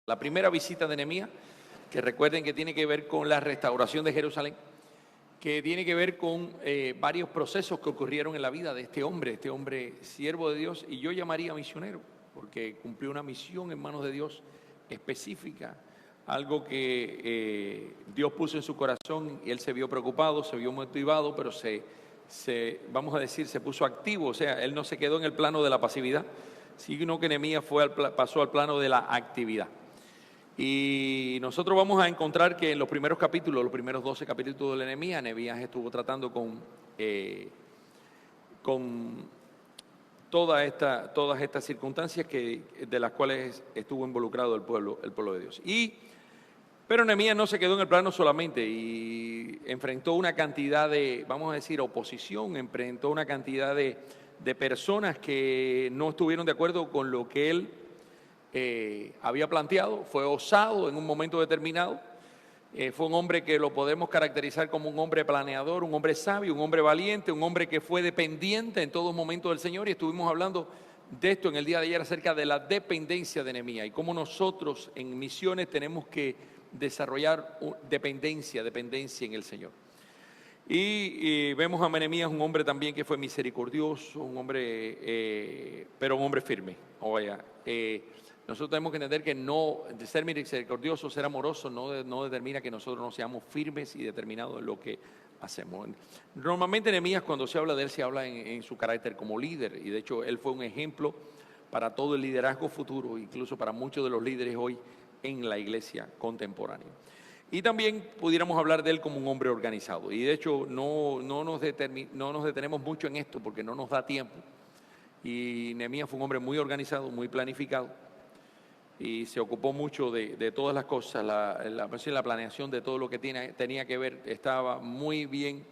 La primera visita de Nehemías, que recuerden que tiene que ver con la restauración de Jerusalén, que tiene que ver con varios procesos que ocurrieron en la vida de este hombre siervo de Dios, y yo llamaría misionero, porque cumplió una misión en manos de Dios específica, algo que Dios puso en su corazón y él se vio preocupado, se vio motivado, pero vamos a decir, se puso activo, o sea, él no se quedó en el plano de la pasividad, sino que Nehemías pasó al plano de la actividad. Y nosotros vamos a encontrar que en los primeros capítulos, los primeros 12 capítulos de Nehemías estuvo tratando con todas estas circunstancias de las cuales estuvo involucrado el pueblo de Dios. Pero Nehemías no se quedó en el plano solamente y enfrentó una cantidad de, vamos a decir, oposición, enfrentó una cantidad de personas que no estuvieron de acuerdo con lo que él había planteado. Fue osado en un momento determinado. Fue un hombre que lo podemos caracterizar como un hombre planeador, un hombre sabio, un hombre valiente, un hombre que fue dependiente en todo momento del Señor, y estuvimos hablando de esto en el día de ayer acerca de la dependencia de Nehemías y cómo nosotros en misiones tenemos que desarrollar dependencia en el Señor. Y vemos a Nehemías, un hombre también que fue misericordioso, un hombre, pero un hombre firme. Nosotros tenemos que entender que de ser misericordioso, ser amoroso, no determina que nosotros no seamos firmes y determinados en lo que hacemos. Normalmente Nehemías, cuando se habla de él, se habla en su carácter como líder, y de hecho él fue un ejemplo para todo el liderazgo futuro, incluso para muchos de los líderes hoy en la iglesia contemporánea. Y también pudiéramos hablar de él como un hombre organizado, y de hecho no nos detenemos mucho en esto porque no nos da tiempo. Y Nehemías fue un hombre muy organizado, muy planificado, y se ocupó mucho de todas las cosas, la planeación de todo lo que tenía que ver, estaba muy bien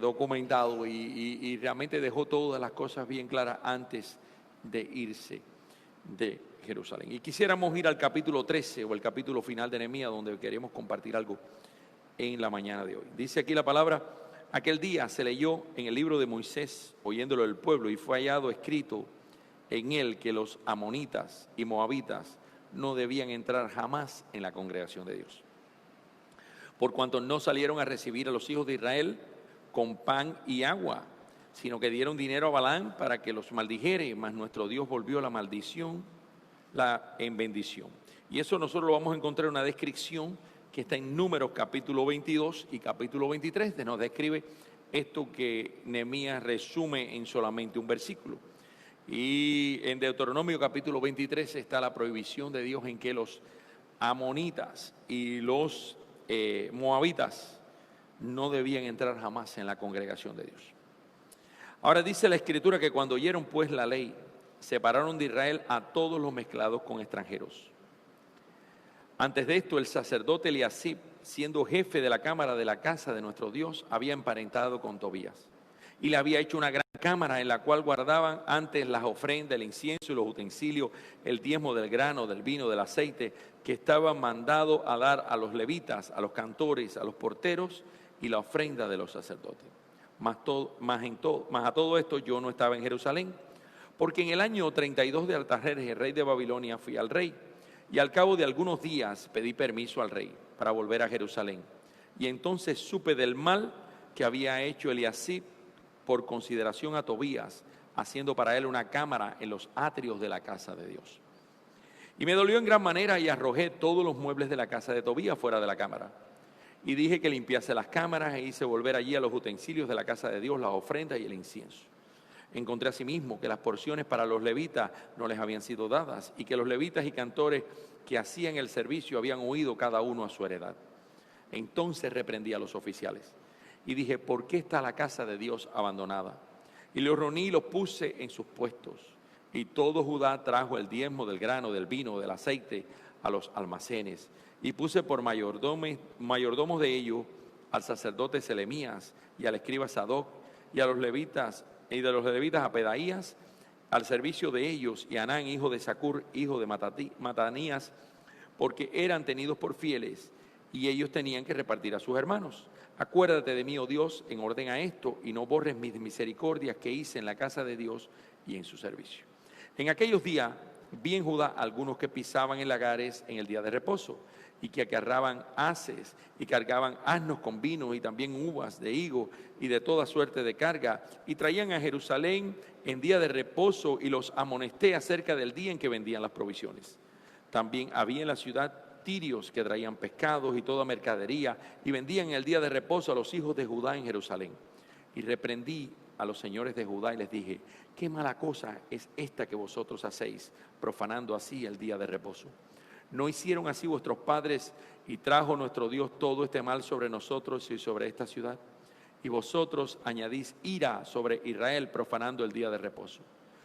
documentado y realmente dejó todas las cosas bien claras antes de irse de Jerusalén. Y quisiéramos ir al capítulo 13 o el capítulo final de Nehemías, donde queremos compartir algo en la mañana de hoy. Dice aquí la palabra: aquel día se leyó en el libro de Moisés, oyéndolo el pueblo, y fue hallado escrito en él que los amonitas y moabitas no debían entrar jamás en la congregación de Dios, por cuanto no salieron a recibir a los hijos de Israel con pan y agua, sino que dieron dinero a Balaam para que los maldijere, mas nuestro Dios volvió la maldición en bendición. Y eso nosotros lo vamos a encontrar en una descripción que está en Números capítulo 22 y capítulo 23, que nos describe esto que Nehemías resume en solamente un versículo. Y en Deuteronomio capítulo 23 está la prohibición de Dios en que los amonitas y los moabitas no debían entrar jamás en la congregación de Dios. Ahora dice la Escritura que cuando oyeron pues la ley, separaron de Israel a todos los mezclados con extranjeros. Antes de esto, el sacerdote Eliasib, siendo jefe de la cámara de la casa de nuestro Dios, había emparentado con Tobías y le había hecho una gran cámara en la cual guardaban antes las ofrendas, el incienso y los utensilios, el diezmo del grano, del vino, del aceite, que estaban mandados a dar a los levitas, a los cantores, a los porteros, y la ofrenda de los sacerdotes. Mas a todo esto yo no estaba en Jerusalén, porque en el año 32 de Artajerjes, el rey de Babilonia, fui al rey, y al cabo de algunos días pedí permiso al rey para volver a Jerusalén. Y entonces supe del mal que había hecho Eliasib por consideración a Tobías, haciendo para él una cámara en los atrios de la casa de Dios. Y me dolió en gran manera y arrojé todos los muebles de la casa de Tobías fuera de la cámara. Y dije que limpiase las cámaras e hice volver allí a los utensilios de la casa de Dios, las ofrendas y el incienso. Encontré asimismo que las porciones para los levitas no les habían sido dadas y que los levitas y cantores que hacían el servicio habían huido cada uno a su heredad. Entonces reprendí a los oficiales y dije: ¿por qué está la casa de Dios abandonada? Y los reuní y los puse en sus puestos. Y todo Judá trajo el diezmo del grano, del vino, del aceite a los almacenes. Y puse por mayordomos de ellos al sacerdote Selemías y al escriba Sadoc y a los levitas, y de los levitas a Pedaías, al servicio de ellos, y a Anán, hijo de Zacur, hijo de Matanías, porque eran tenidos por fieles, y ellos tenían que repartir a sus hermanos. Acuérdate de mí, oh Dios, en orden a esto, y no borres mis misericordias que hice en la casa de Dios y en su servicio. En aquellos días vi en Judá algunos que pisaban en lagares en el día de reposo, y que acarraban haces y cargaban asnos con vino y también uvas de higo y de toda suerte de carga, y traían a Jerusalén en día de reposo, y los amonesté acerca del día en que vendían las provisiones. También había en la ciudad tirios que traían pescados y toda mercadería, y vendían en el día de reposo a los hijos de Judá en Jerusalén. Y reprendí a los señores de Judá y les dije: qué mala cosa es esta que vosotros hacéis, profanando así el día de reposo. ¿No hicieron así vuestros padres, y trajo nuestro Dios todo este mal sobre nosotros y sobre esta ciudad? Y vosotros añadís ira sobre Israel, profanando el día de reposo.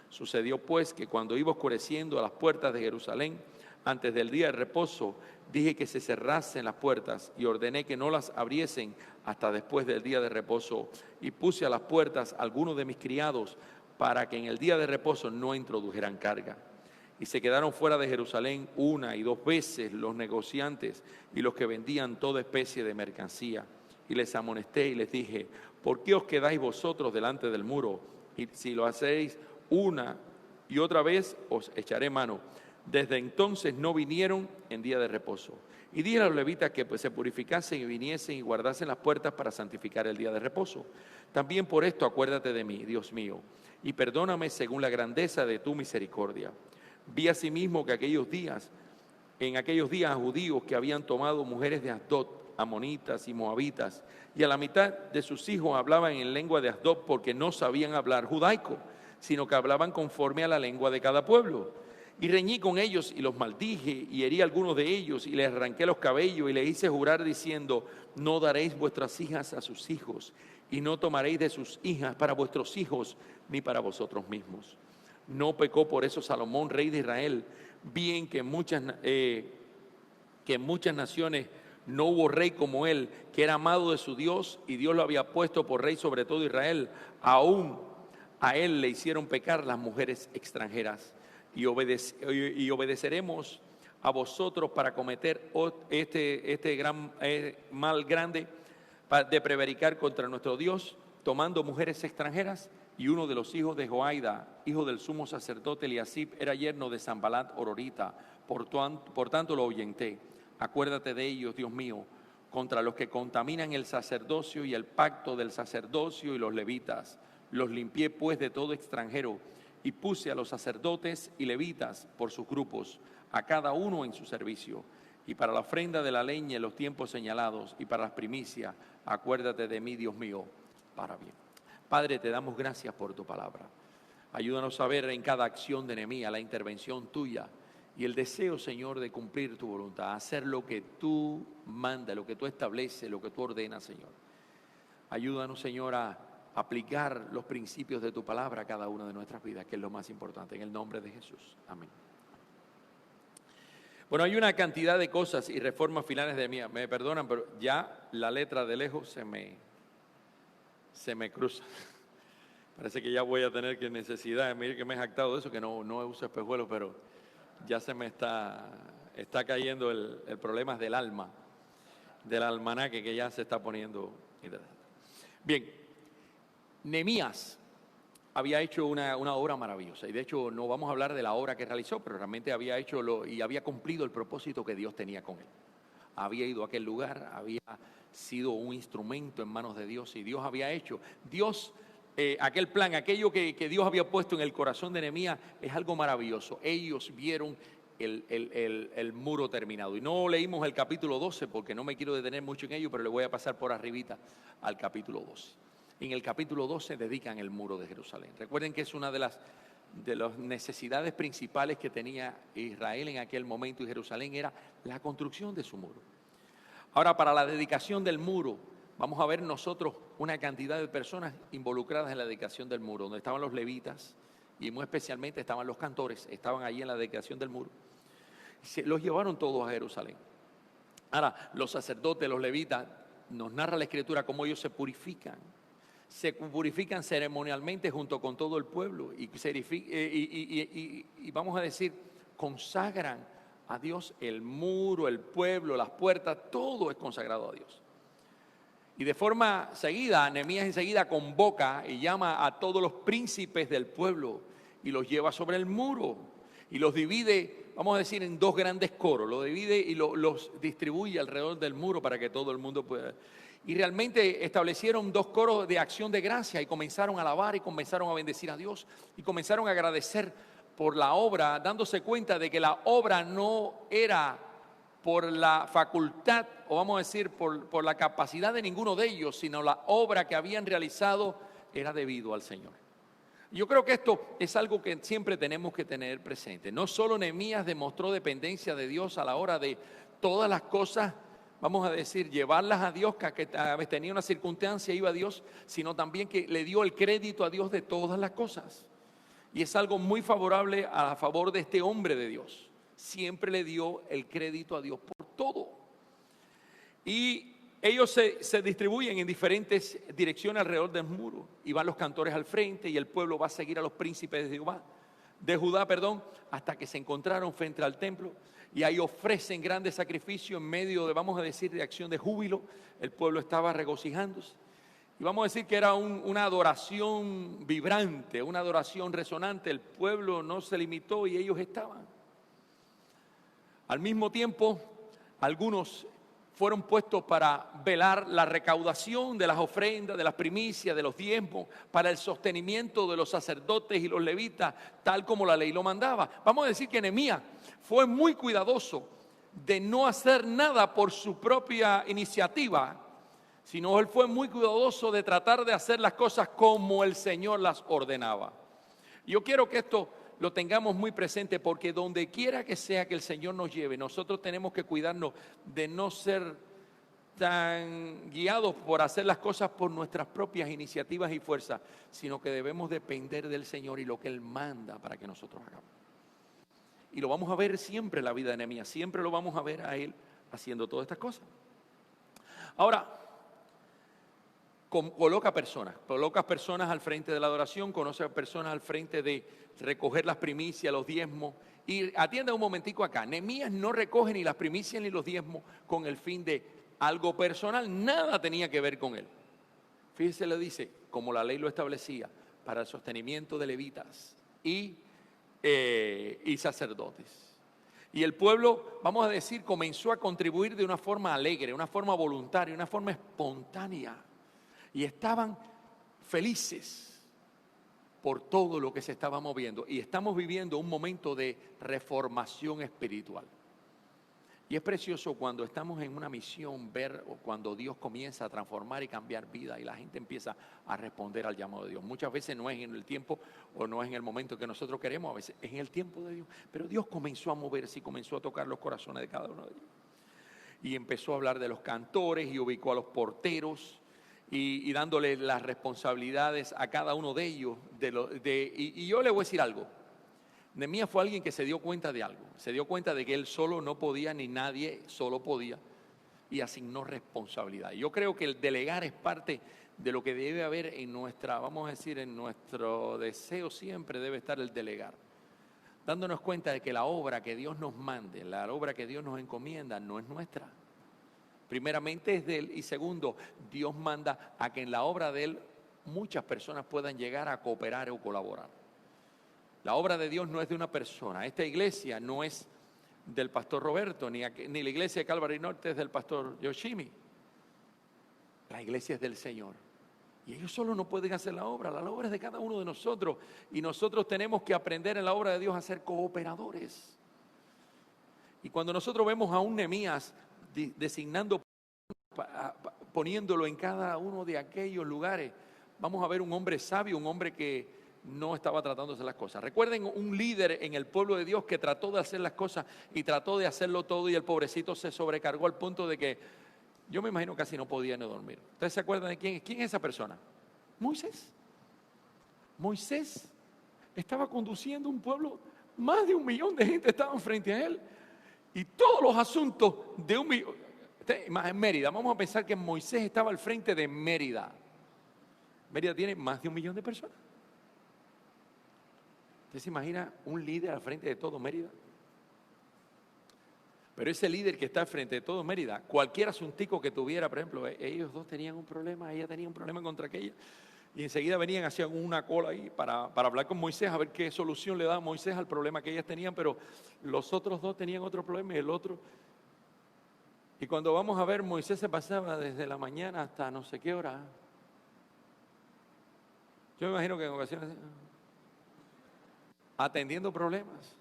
Sucedió pues que cuando iba oscureciendo a las puertas de Jerusalén, antes del día de reposo, dije que se cerrasen las puertas y ordené que no las abriesen hasta después del día de reposo, y puse a las puertas algunos de mis criados para que en el día de reposo no introdujeran carga. Y se quedaron fuera de Jerusalén 1 y 2 veces los negociantes y los que vendían toda especie de mercancía. Y les amonesté y les dije: ¿por qué os quedáis vosotros delante del muro? Y si lo hacéis una y otra vez, os echaré mano. Desde entonces no vinieron en día de reposo. Y dije a los levitas que se purificasen y viniesen y guardasen las puertas para santificar el día de reposo. También por esto acuérdate de mí, Dios mío, y perdóname según la grandeza de tu misericordia. Vi asimismo que en aquellos días a judíos que habían tomado mujeres de Asdod, amonitas y moabitas, y a la mitad de sus hijos hablaban en lengua de Asdod, porque no sabían hablar judaico, sino que hablaban conforme a la lengua de cada pueblo. Y reñí con ellos y los maldije, y herí a algunos de ellos, y les arranqué los cabellos, y les hice jurar diciendo: no daréis vuestras hijas a sus hijos, y no tomaréis de sus hijas para vuestros hijos, ni para vosotros mismos. No pecó por eso Salomón, rey de Israel, bien que en muchas naciones no hubo rey como él, que era amado de su Dios, y Dios lo había puesto por rey sobre todo Israel. Aún a él le hicieron pecar las mujeres extranjeras. Y obedeceremos a vosotros para cometer este gran mal grande de prevaricar contra nuestro Dios, tomando mujeres extranjeras. Y uno de los hijos de Joaida, hijo del sumo sacerdote Eliasib, era yerno de Sanbalat Hororita. Por tanto lo ahuyenté. Acuérdate de ellos, Dios mío, contra los que contaminan el sacerdocio y el pacto del sacerdocio y los levitas. Los limpié pues de todo extranjero, y puse a los sacerdotes y levitas por sus grupos, a cada uno en su servicio. Y para la ofrenda de la leña en los tiempos señalados, y para las primicias, acuérdate de mí, Dios mío, para bien. Padre, te damos gracias por tu palabra. Ayúdanos a ver en cada acción de Nehemías la intervención tuya y el deseo, Señor, de cumplir tu voluntad, hacer lo que tú mandas, lo que tú estableces, lo que tú ordenas, Señor. Ayúdanos, Señor, a aplicar los principios de tu palabra a cada una de nuestras vidas, que es lo más importante, en el nombre de Jesús. Amén. Bueno, hay una cantidad de cosas y reformas finales de Nehemías. Me perdonan, pero ya la letra de lejos se me cruza. Parece que ya voy a tener necesidad. Mire que me he jactado de eso, que no uso espejuelos, pero ya se me está cayendo el problema del alma, del almanaque, que ya se está poniendo interesante. Bien, Nehemías había hecho una obra maravillosa, y de hecho no vamos a hablar de la obra que realizó, pero realmente había hecho y había cumplido el propósito que Dios tenía con él. Había ido a aquel lugar, había sido un instrumento en manos de Dios, y Dios había hecho, aquel plan, aquello que Dios había puesto en el corazón de Nehemías es algo maravilloso. Ellos vieron el muro terminado, y no leímos el capítulo 12 porque no me quiero detener mucho en ello, pero le voy a pasar por arribita al capítulo 12. En el capítulo 12 dedican el muro de Jerusalén. Recuerden que es una de las necesidades principales que tenía Israel en aquel momento, y Jerusalén era la construcción de su muro. Ahora, para la dedicación del muro, vamos a ver nosotros una cantidad de personas involucradas en la dedicación del muro, donde estaban los levitas, y muy especialmente estaban los cantores, estaban allí en la dedicación del muro. Los llevaron todos a Jerusalén. Ahora, los sacerdotes, los levitas, nos narra la Escritura cómo ellos se purifican ceremonialmente junto con todo el pueblo, y vamos a decir, consagran a Dios el muro, el pueblo, las puertas, todo es consagrado a Dios. Y de forma seguida, Nehemías enseguida convoca y llama a todos los príncipes del pueblo y los lleva sobre el muro. y los divide, vamos a decir, en dos grandes coros. Los divide y los distribuye alrededor del muro para que todo el mundo pueda. Y realmente establecieron dos coros de acción de gracia y comenzaron a alabar y comenzaron a bendecir a Dios y comenzaron a agradecer por la obra, dándose cuenta de que la obra no era por la facultad, o vamos a decir, por la capacidad de ninguno de ellos, sino la obra que habían realizado era debido al Señor. Yo creo que esto es algo que siempre tenemos que tener presente. No solo Nehemías demostró dependencia de Dios a la hora de todas las cosas, vamos a decir, llevarlas a Dios, que tenía una circunstancia, iba a Dios, sino también que le dio el crédito a Dios de todas las cosas. Y es algo muy favorable a favor de este hombre de Dios. Siempre le dio el crédito a Dios por todo. Y ellos se distribuyen en diferentes direcciones alrededor del muro. Y van los cantores al frente y el pueblo va a seguir a los príncipes de Judá, hasta que se encontraron frente al templo. Y ahí ofrecen grandes sacrificios en medio de, vamos a decir, de acción de júbilo. El pueblo estaba regocijándose. Y vamos a decir que era una adoración vibrante, una adoración resonante. El pueblo no se limitó y ellos estaban. Al mismo tiempo, algunos fueron puestos para velar la recaudación de las ofrendas, de las primicias, de los diezmos, para el sostenimiento de los sacerdotes y los levitas, tal como la ley lo mandaba. Vamos a decir que Nehemías fue muy cuidadoso de no hacer nada por su propia iniciativa, sino él fue muy cuidadoso de tratar de hacer las cosas como el Señor las ordenaba. Yo quiero que esto lo tengamos muy presente, porque donde quiera que sea que el Señor nos lleve, nosotros tenemos que cuidarnos de no ser tan guiados por hacer las cosas por nuestras propias iniciativas y fuerzas, sino que debemos depender del Señor y lo que Él manda para que nosotros hagamos. Y lo vamos a ver siempre en la vida de Nehemías, siempre lo vamos a ver a él haciendo todas estas cosas. Ahora, coloca personas al frente de la adoración, conoce a personas al frente de recoger las primicias, los diezmos. Y atienda un momentico acá, Nehemías no recoge ni las primicias ni los diezmos con el fin de algo personal, nada tenía que ver con él. Fíjese, le dice, como la ley lo establecía, para el sostenimiento de levitas y sacerdotes. Y el pueblo, vamos a decir, comenzó a contribuir de una forma alegre, una forma voluntaria, una forma espontánea. Y estaban felices por todo lo que se estaba moviendo. Y estamos viviendo un momento de reformación espiritual. Y es precioso cuando estamos en una misión ver cuando Dios comienza a transformar y cambiar vida y la gente empieza a responder al llamado de Dios. Muchas veces no es en el tiempo o no es en el momento que nosotros queremos, a veces es en el tiempo de Dios. Pero Dios comenzó a moverse y comenzó a tocar los corazones de cada uno de ellos. Y empezó a hablar de los cantores y ubicó a los porteros. Y dándole las responsabilidades a cada uno de ellos. Y yo le voy a decir algo. Nehemías fue alguien que se dio cuenta de algo. Se dio cuenta de que él solo no podía, ni nadie solo podía. Y asignó responsabilidad. Yo creo que el delegar es parte de lo que debe haber en nuestra, vamos a decir, en nuestro deseo siempre debe estar el delegar. Dándonos cuenta de que la obra que Dios nos mande, la obra que Dios nos encomienda, no es nuestra. Primeramente es de Él y segundo, Dios manda a que en la obra de Él muchas personas puedan llegar a cooperar o colaborar. La obra de Dios no es de una persona. Esta iglesia no es del pastor Roberto, ni la iglesia de Calvary Norte es del pastor Yoshimi. La iglesia es del Señor. Y ellos solo no pueden hacer la obra es de cada uno de nosotros. Y nosotros tenemos que aprender en la obra de Dios a ser cooperadores. Y cuando nosotros vemos a un Nehemías designando, poniéndolo en cada uno de aquellos lugares, vamos a ver un hombre sabio, un hombre que no estaba tratando de hacer las cosas. Recuerden un líder en el pueblo de Dios que trató de hacer las cosas y trató de hacerlo todo y el pobrecito se sobrecargó al punto de que yo me imagino casi no podía ni dormir. ¿Ustedes se acuerdan de quién es? ¿Quién es esa persona? Moisés. Moisés estaba conduciendo un pueblo, más de 1 millón de gente estaban frente a él. Y todos los asuntos de 1 millón, en Mérida, vamos a pensar que Moisés estaba al frente de Mérida. Mérida tiene más de 1 millón de personas. ¿Usted se imagina un líder al frente de todo Mérida? Pero ese líder que está al frente de todo Mérida, cualquier asuntico que tuviera, por ejemplo, ellos dos tenían un problema, ella tenía un problema contra aquella. Y enseguida venían, hacían una cola ahí para hablar con Moisés, a ver qué solución le daba Moisés al problema que ellas tenían, pero los otros dos tenían otro problema y el otro. Y cuando vamos a ver, Moisés se pasaba desde la mañana hasta no sé qué hora. Yo me imagino que en ocasiones atendiendo problemas.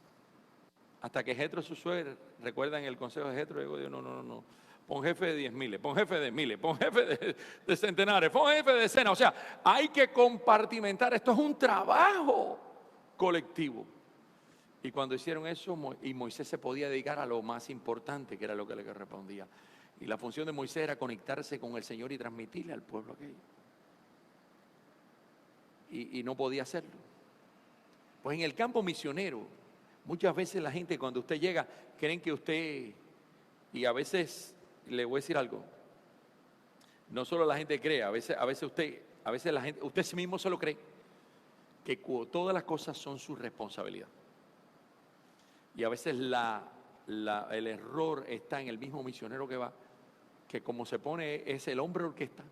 Hasta que Jetro, su suegra, recuerdan el consejo de Jetro, digo, no. Pon jefe de 10,000, pon jefe de 1,000, pon jefe de centenares, pon jefe de decenas. O sea, hay que compartimentar. Esto es un trabajo colectivo. Y cuando hicieron eso, y Moisés se podía dedicar a lo más importante, que era lo que le respondía. Y la función de Moisés era conectarse con el Señor y transmitirle al pueblo aquello. Y no podía hacerlo. Pues en el campo misionero, muchas veces la gente cuando usted llega, creen que usted, y a veces le voy a decir algo, no solo la gente cree, a veces la gente, usted sí mismo se lo cree, que todas las cosas son su responsabilidad. Y a veces el error está en el mismo misionero que va, que como se pone es el hombre orquesta,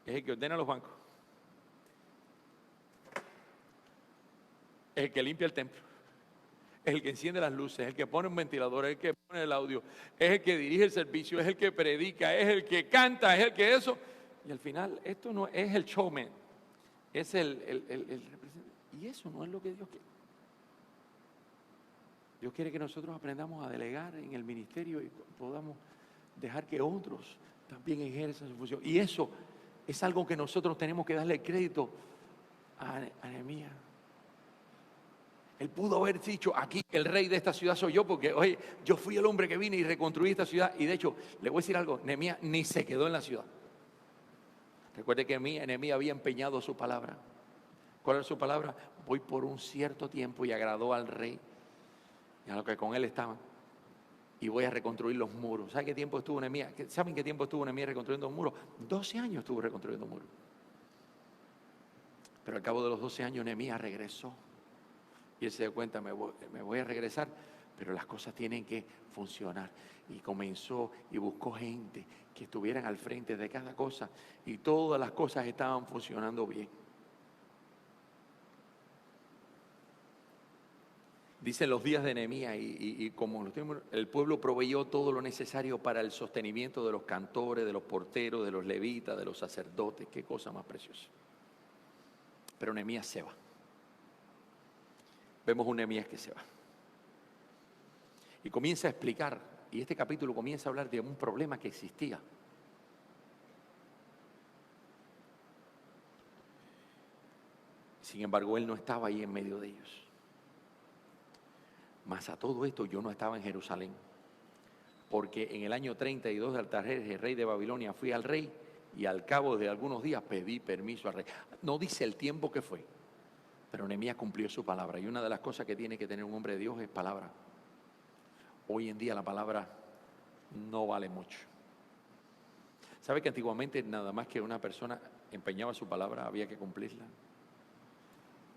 es el que ordena los bancos, es el que limpia el templo, es el que enciende las luces, es el que pone un ventilador, es el que pone el audio, es el que dirige el servicio, es el que predica, es el que canta, es el que eso. Y al final esto no es el showman, es el representante. Y eso no es lo que Dios quiere. Dios quiere que nosotros aprendamos a delegar en el ministerio y podamos dejar que otros también ejerzan su función. Y eso es algo que nosotros tenemos que darle crédito a Nehemías. Él pudo haber dicho, aquí el rey de esta ciudad soy yo, porque oye, yo fui el hombre que vine y reconstruí esta ciudad. Y de hecho, le voy a decir algo, Nehemías ni se quedó en la ciudad. Recuerde que Nehemías había empeñado su palabra. ¿Cuál era su palabra? Voy por un cierto tiempo y agradó al rey y a los que con él estaban. Y voy a reconstruir los muros. ¿Saben qué tiempo estuvo Nehemías? ¿Saben qué tiempo estuvo Nehemías reconstruyendo los muros? 12 años estuvo reconstruyendo muros. Pero al cabo de los 12 años Nehemías regresó. Y él se dio cuenta, me voy a regresar, pero las cosas tienen que funcionar. Y comenzó y buscó gente que estuvieran al frente de cada cosa. Y todas las cosas estaban funcionando bien. Dicen los días de Nehemías y como los tiempos, el pueblo proveyó todo lo necesario para el sostenimiento de los cantores, de los porteros, de los levitas, de los sacerdotes. Qué cosa más preciosa. Pero Nehemías se va. Vemos un Nehemías que se va. Y comienza a explicar, y este capítulo comienza a hablar de un problema que existía. Sin embargo, él no estaba ahí en medio de ellos. Mas a todo esto yo no estaba en Jerusalén, porque en el año 32 de Artajerjes, rey de Babilonia, fui al rey y al cabo de algunos días pedí permiso al rey. No dice el tiempo que fue, pero Nehemías cumplió su palabra. Y una de las cosas que tiene que tener un hombre de Dios es palabra. Hoy en día la palabra no vale mucho. ¿Sabe que antiguamente nada más que una persona empeñaba su palabra había que cumplirla?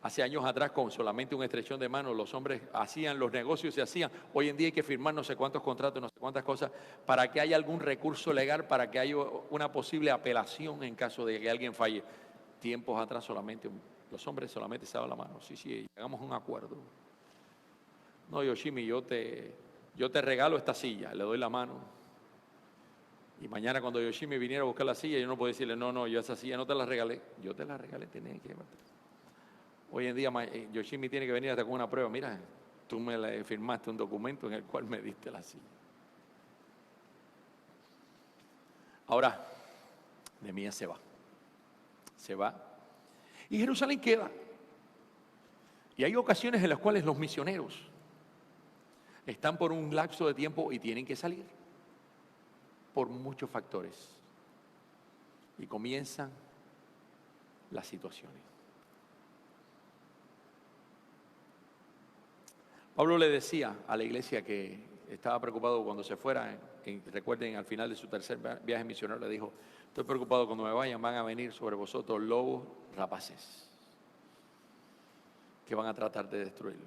Hace años atrás, con solamente una estrechón de mano, los hombres hacían, los negocios se hacían. Hoy en día hay que firmar no sé cuántos contratos, no sé cuántas cosas, para que haya algún recurso legal, para que haya una posible apelación en caso de que alguien falle. Tiempos atrás solamente, los hombres solamente se daban la mano. Sí, llegamos a un acuerdo. No, Yoshimi, yo te regalo esta silla, le doy la mano. Y mañana cuando Yoshimi viniera a buscar la silla, yo no puedo decirle, no, yo esa silla no te la regalé. Yo te la regalé, tenés que llevarte. Hoy en día Yoshimi tiene que venir hasta con una prueba. Mira, tú me firmaste un documento en el cual me diste la silla. Ahora, Nehemías se va. Se va. Y Jerusalén queda. Y hay ocasiones en las cuales los misioneros están por un lapso de tiempo y tienen que salir. Por muchos factores. Y comienzan las situaciones. Pablo le decía a la iglesia que estaba preocupado cuando se fuera. Recuerden, al final de su tercer viaje misionero le dijo, estoy preocupado cuando me vayan, van a venir sobre vosotros lobos rapaces que van a tratar de destruirlo.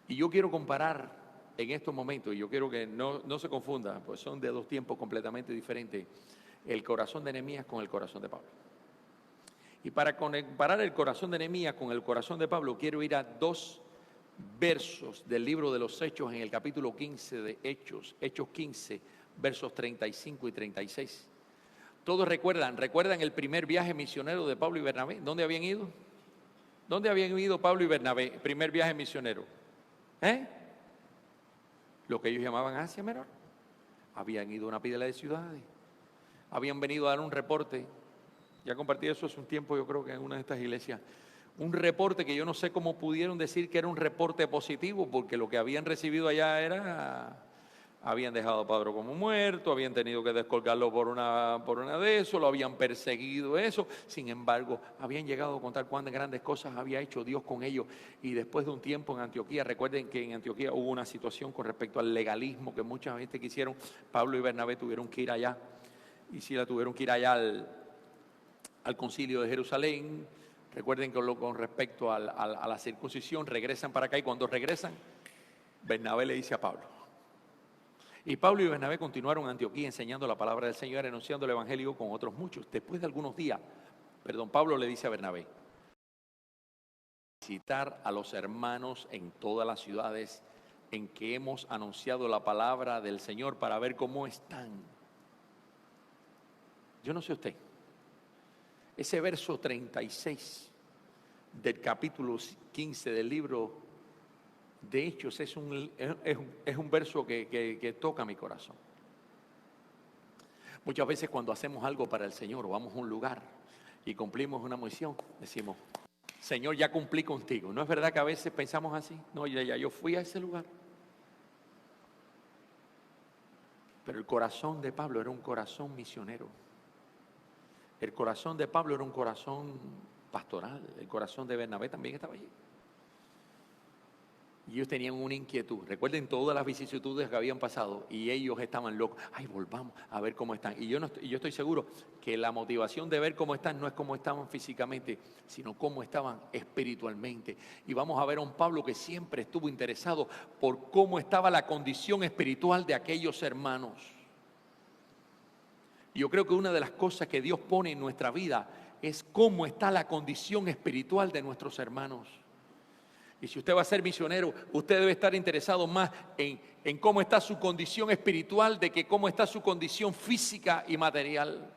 Y yo quiero comparar en estos momentos, y yo quiero que no se confunda, pues son de dos tiempos completamente diferentes, el corazón de Nehemías con el corazón de Pablo. Y para comparar el corazón de Nehemías con el corazón de Pablo, quiero ir a 2 versos del libro de los Hechos en el capítulo 15 de Hechos, Hechos 15, versos 35 y 36. Todos recuerdan el primer viaje misionero de Pablo y Bernabé. ¿Dónde habían ido? ¿Dónde habían ido Pablo y Bernabé? Primer viaje misionero. Lo que ellos llamaban Asia Menor. Habían ido a una pila de ciudades. Habían venido a dar un reporte. Ya compartí eso hace un tiempo, yo creo que en una de estas iglesias. Un reporte que yo no sé cómo pudieron decir que era un reporte positivo, porque lo que habían recibido allá era... Habían dejado a Pablo como muerto, habían tenido que descolgarlo por una de eso, lo habían perseguido eso. Sin embargo, habían llegado a contar cuántas grandes cosas había hecho Dios con ellos. Y después de un tiempo en Antioquía, recuerden que en Antioquía hubo una situación con respecto al legalismo que mucha gente quisieron. Pablo y Bernabé tuvieron que ir allá. Y sí, la tuvieron que ir allá al concilio de Jerusalén. Recuerden que con respecto a la circuncisión, regresan para acá y cuando regresan, Bernabé le dice a Pablo. Y Pablo y Bernabé continuaron en Antioquía enseñando la palabra del Señor, anunciando el Evangelio con otros muchos. Después de algunos días, Pablo le dice a Bernabé, visitar a los hermanos en todas las ciudades en que hemos anunciado la palabra del Señor para ver cómo están. Yo no sé usted, ese verso 36 del capítulo 15 del libro de Hechos es un verso que toca mi corazón. Muchas veces cuando hacemos algo para el Señor o vamos a un lugar y cumplimos una misión, decimos, Señor, ya cumplí contigo. ¿No es verdad que a veces pensamos así? No, ya yo fui a ese lugar. Pero el corazón de Pablo era un corazón misionero. El corazón de Pablo era un corazón pastoral. El corazón de Bernabé también estaba allí. Y ellos tenían una inquietud. Recuerden todas las vicisitudes que habían pasado y ellos estaban locos. Ay, volvamos a ver cómo están. Y yo estoy seguro que la motivación de ver cómo están no es cómo estaban físicamente, sino cómo estaban espiritualmente. Y vamos a ver a un Pablo que siempre estuvo interesado por cómo estaba la condición espiritual de aquellos hermanos. Y yo creo que una de las cosas que Dios pone en nuestra vida es cómo está la condición espiritual de nuestros hermanos. Y si usted va a ser misionero, usted debe estar interesado más en cómo está su condición espiritual de que cómo está su condición física y material.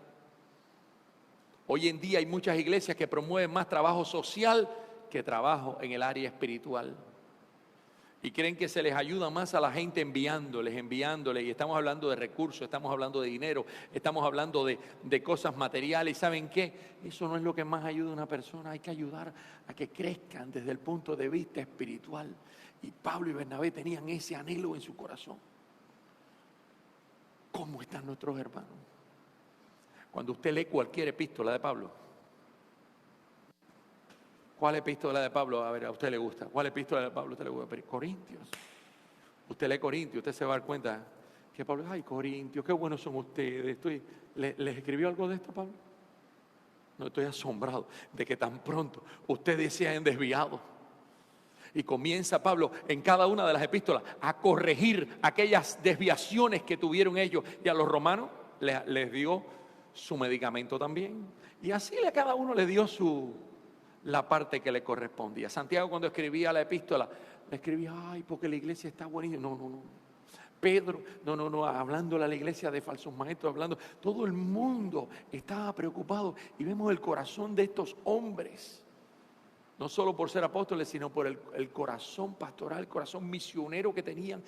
Hoy en día hay muchas iglesias que promueven más trabajo social que trabajo en el área espiritual. Y creen que se les ayuda más a la gente enviándoles. Y estamos hablando de recursos, estamos hablando de dinero, estamos hablando de cosas materiales. ¿Saben qué? Eso no es lo que más ayuda a una persona. Hay que ayudar a que crezcan desde el punto de vista espiritual. Y Pablo y Bernabé tenían ese anhelo en su corazón. ¿Cómo están nuestros hermanos? Cuando usted lee cualquier epístola de Pablo, ¿cuál epístola de Pablo? A ver, a usted le gusta. ¿Cuál epístola de Pablo a usted le gusta? Corintios. Usted lee Corintios, usted se va a dar cuenta que Pablo, ay, Corintios, qué buenos son ustedes. ¿Les escribió algo de esto, Pablo? No, estoy asombrado de que tan pronto ustedes se hayan desviado. Y comienza Pablo en cada una de las epístolas a corregir aquellas desviaciones que tuvieron ellos. Y a los romanos les dio su medicamento también. Y así a cada uno le dio la parte que le correspondía. Santiago, cuando escribía la epístola, le escribía, ay, porque la iglesia está buenísima. No. Pedro, no, hablando a la iglesia de falsos maestros, hablando. Todo el mundo estaba preocupado y vemos el corazón de estos hombres. No solo por ser apóstoles, sino por el corazón pastoral, el corazón misionero que tenían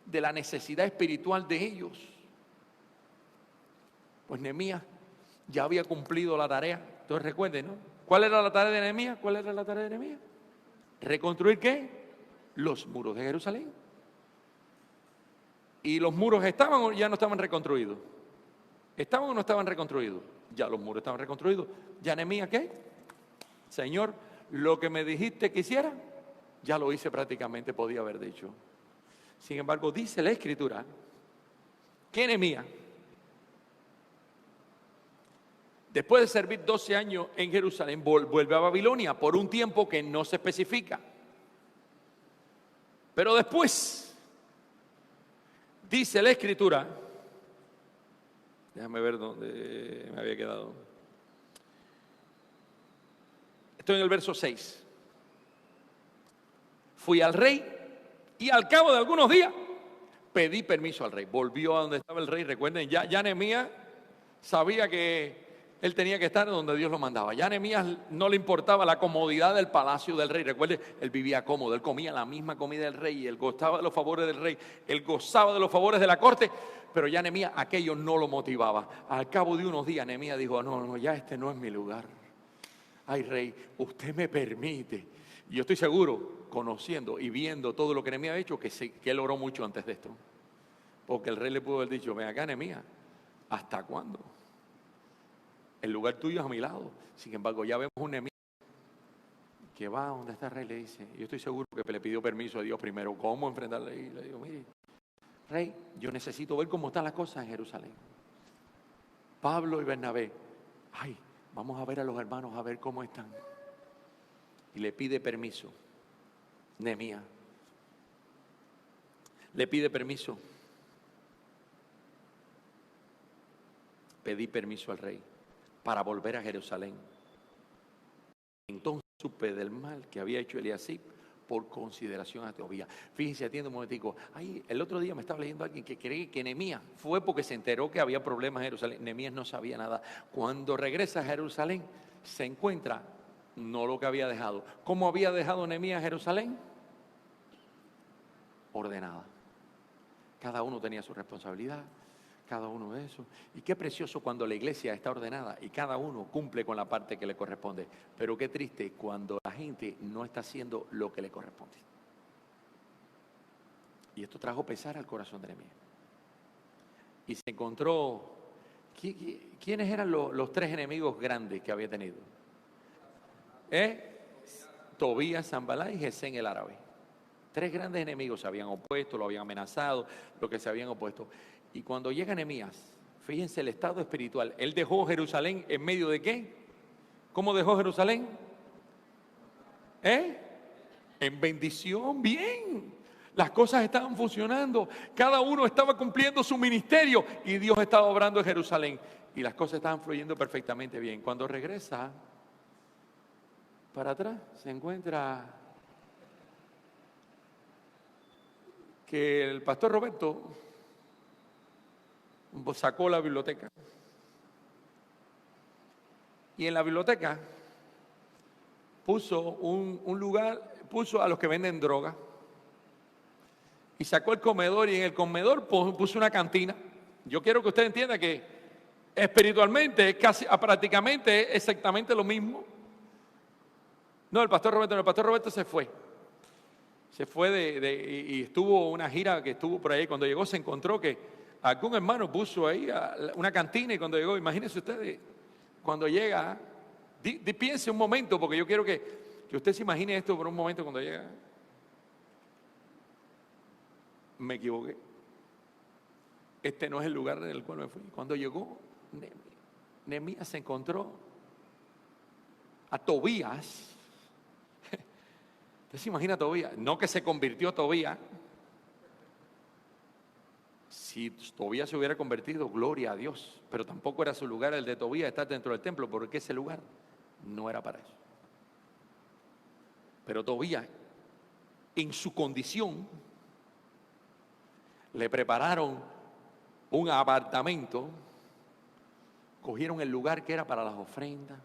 de la necesidad espiritual de ellos. Pues Nehemías ya había cumplido la tarea. Entonces recuerden, ¿no? ¿Cuál era la tarea de Nehemías? ¿Cuál era la tarea de Nehemías? ¿Reconstruir qué? Los muros de Jerusalén. ¿Y los muros estaban o ya no estaban reconstruidos? ¿Estaban o no estaban reconstruidos? Ya los muros estaban reconstruidos. ¿Ya Nehemías qué? Señor, lo que me dijiste que hiciera, ya lo hice prácticamente, podía haber dicho. Sin embargo, dice la Escritura que Nehemías, después de servir 12 años en Jerusalén, vuelve a Babilonia por un tiempo que no se especifica. Pero después, dice la Escritura, déjame ver dónde me había quedado. Estoy en el verso 6. Fui al rey y al cabo de algunos días pedí permiso al rey. Volvió a donde estaba el rey. Recuerden, ya Nehemías sabía que él tenía que estar donde Dios lo mandaba. Ya a Nehemías no le importaba la comodidad del palacio del rey. Recuerde, él vivía cómodo, él comía la misma comida del rey, él gozaba de los favores del rey, él gozaba de los favores de la corte, pero ya Nehemías aquello no lo motivaba. Al cabo de unos días Nehemías dijo, no, ya este no es mi lugar. Ay, rey, usted me permite. Y yo estoy seguro, conociendo y viendo todo lo que Nehemías ha hecho, que él oró mucho antes de esto. Porque el rey le pudo haber dicho, ven acá, Nehemías, ¿hasta cuándo? El lugar tuyo es a mi lado. Sin embargo, ya vemos un Nehemías que va donde está el rey, le dice, yo estoy seguro que le pidió permiso a Dios primero, ¿cómo enfrentarle? Y le digo, mire, rey, yo necesito ver cómo están las cosas en Jerusalén. Pablo y Bernabé, ay, vamos a ver a los hermanos, a ver cómo están. Y le pide permiso, Nehemías. Le pide permiso. Pedí permiso al rey para volver a Jerusalén. Entonces supe del mal que había hecho Eliasib por consideración a Tobías. Fíjense, atiende un momentico. Ahí, el otro día me estaba leyendo alguien que cree que Nehemías fue porque se enteró que había problemas en Jerusalén. Nehemías no sabía nada. Cuando regresa a Jerusalén, se encuentra no lo que había dejado. ¿Cómo había dejado Nehemías Jerusalén? Ordenada. Cada uno tenía su responsabilidad. Cada uno de esos. Y qué precioso cuando la iglesia está ordenada y cada uno cumple con la parte que le corresponde. Pero qué triste cuando la gente no está haciendo lo que le corresponde. Y esto trajo pesar al corazón de Nehemías. Y se encontró, ¿quiénes eran los tres enemigos grandes que había tenido? Tobías, Sanballat y Gesem el árabe. Tres grandes enemigos se habían opuesto, lo habían amenazado, lo que se habían opuesto. Y cuando llega Nehemías, fíjense el estado espiritual. Él dejó Jerusalén en medio de ¿qué? ¿Cómo dejó Jerusalén? En bendición, bien. Las cosas estaban funcionando. Cada uno estaba cumpliendo su ministerio y Dios estaba obrando en Jerusalén. Y las cosas estaban fluyendo perfectamente bien. Cuando regresa para atrás, se encuentra que el pastor Roberto sacó la biblioteca. Y en la biblioteca puso un lugar, puso a los que venden droga. Y sacó el comedor y en el comedor puso una cantina. Yo quiero que usted entienda que espiritualmente prácticamente es exactamente lo mismo. No, el pastor Roberto se fue. Se fue y estuvo una gira que estuvo por ahí. Cuando llegó se encontró que algún hermano puso ahí una cantina y cuando llegó, imagínense ustedes, cuando llega, piense un momento, porque yo quiero que usted se imagine esto por un momento cuando llega. Me equivoqué. Este no es el lugar en el cual me fui. Cuando llegó, Nehemías se encontró a Tobías. ¿Usted se imagina a Tobías? No que se convirtió Tobías. Si Tobías se hubiera convertido, gloria a Dios. Pero tampoco era su lugar el de Tobías estar dentro del templo, porque ese lugar no era para eso. Pero Tobías, en su condición, le prepararon un apartamento, cogieron el lugar que era para las ofrendas,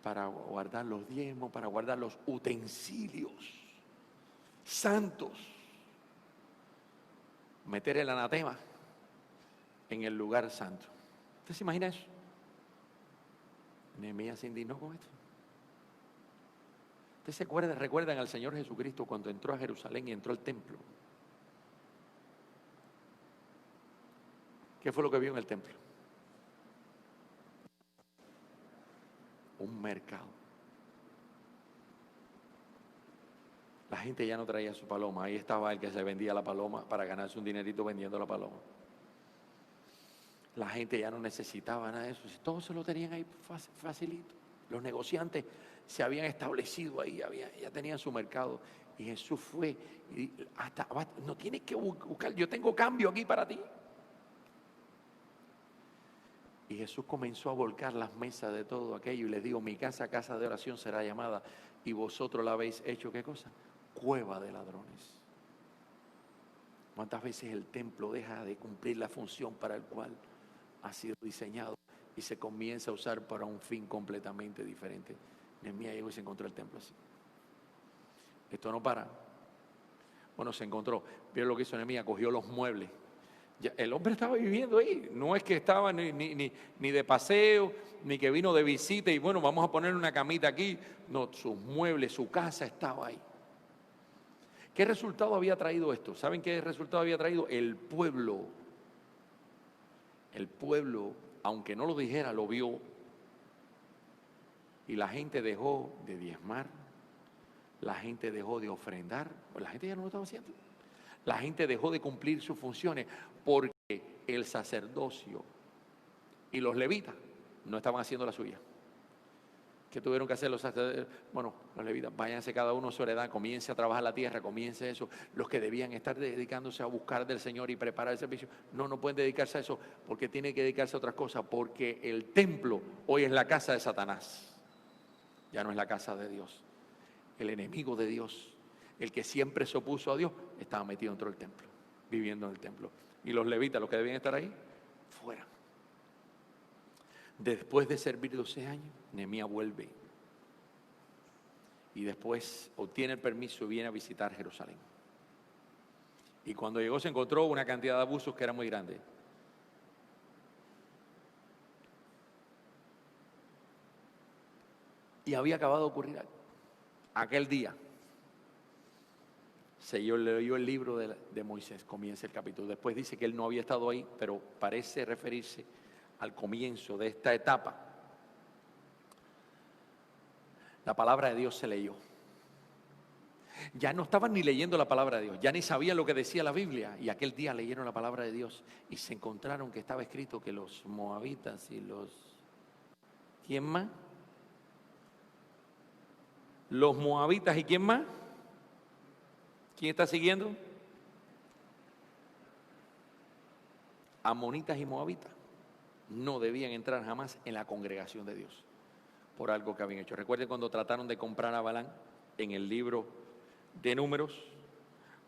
para guardar los diezmos, para guardar los utensilios santos, meter el anatema en el lugar santo. ¿Usted se imagina eso? Nehemías se indignó con esto. ¿Usted se recuerdan al Señor Jesucristo cuando entró a Jerusalén y entró al templo? ¿Qué fue lo que vio en el templo? Un mercado. La gente ya no traía su paloma. Ahí estaba el que se vendía la paloma para ganarse un dinerito vendiendo la paloma. La gente ya no necesitaba nada de eso. Todos se lo tenían ahí facilito. Los negociantes se habían establecido ahí, ya tenían su mercado. Y Jesús fue, y no tienes que buscar, yo tengo cambio aquí para ti. Y Jesús comenzó a volcar las mesas de todo aquello y les dijo, mi casa, casa de oración será llamada, y vosotros la habéis hecho, ¿qué cosa? Cueva de ladrones. ¿Cuántas veces el templo deja de cumplir la función para el cual ha sido diseñado y se comienza a usar para un fin completamente diferente? Nehemías llegó y se encontró el templo así. Esto no para. Bueno, se encontró. ¿Vieron lo que hizo Nehemías? Cogió los muebles. Ya, el hombre estaba viviendo ahí. No es que estaba ni de paseo, ni que vino de visita y bueno, vamos a poner una camita aquí. No, sus muebles, su casa estaba ahí. ¿Qué resultado había traído esto? ¿Saben qué resultado había traído? El pueblo, aunque no lo dijera, lo vio. Y la gente dejó de diezmar, la gente dejó de ofrendar, pues la gente ya no lo estaba haciendo. La gente dejó de cumplir sus funciones porque el sacerdocio y los levitas no estaban haciendo la suya. ¿Qué tuvieron que hacer los sacerdotes? Bueno, los levitas, váyanse cada uno a su heredad, comience a trabajar la tierra, comience eso. Los que debían estar dedicándose a buscar del Señor y preparar el servicio, no pueden dedicarse a eso porque tienen que dedicarse a otras cosas, porque el templo hoy es la casa de Satanás, ya no es la casa de Dios. El enemigo de Dios, el que siempre se opuso a Dios, estaba metido dentro del templo, viviendo en el templo. Y los levitas, los que debían estar ahí, fuera. Después de servir 12 años, Nehemías vuelve y después obtiene el permiso y viene a visitar Jerusalén. Y cuando llegó se encontró una cantidad de abusos que era muy grande. Y había acabado de ocurrir algo. Aquel día se leyó el libro de Moisés, comienza el capítulo. Después dice que él no había estado ahí, pero parece referirse al comienzo de esta etapa. La palabra de Dios se leyó. Ya no estaban ni leyendo la palabra de Dios, ya ni sabían lo que decía la Biblia. Y aquel día leyeron la palabra de Dios y se encontraron que estaba escrito que los moabitas y los... ¿Quién más? Los moabitas y ¿quién más? ¿Quién está siguiendo? Amonitas y moabitas no debían entrar jamás en la congregación de Dios por algo que habían hecho. Recuerden cuando trataron de comprar a Balán en el libro de Números,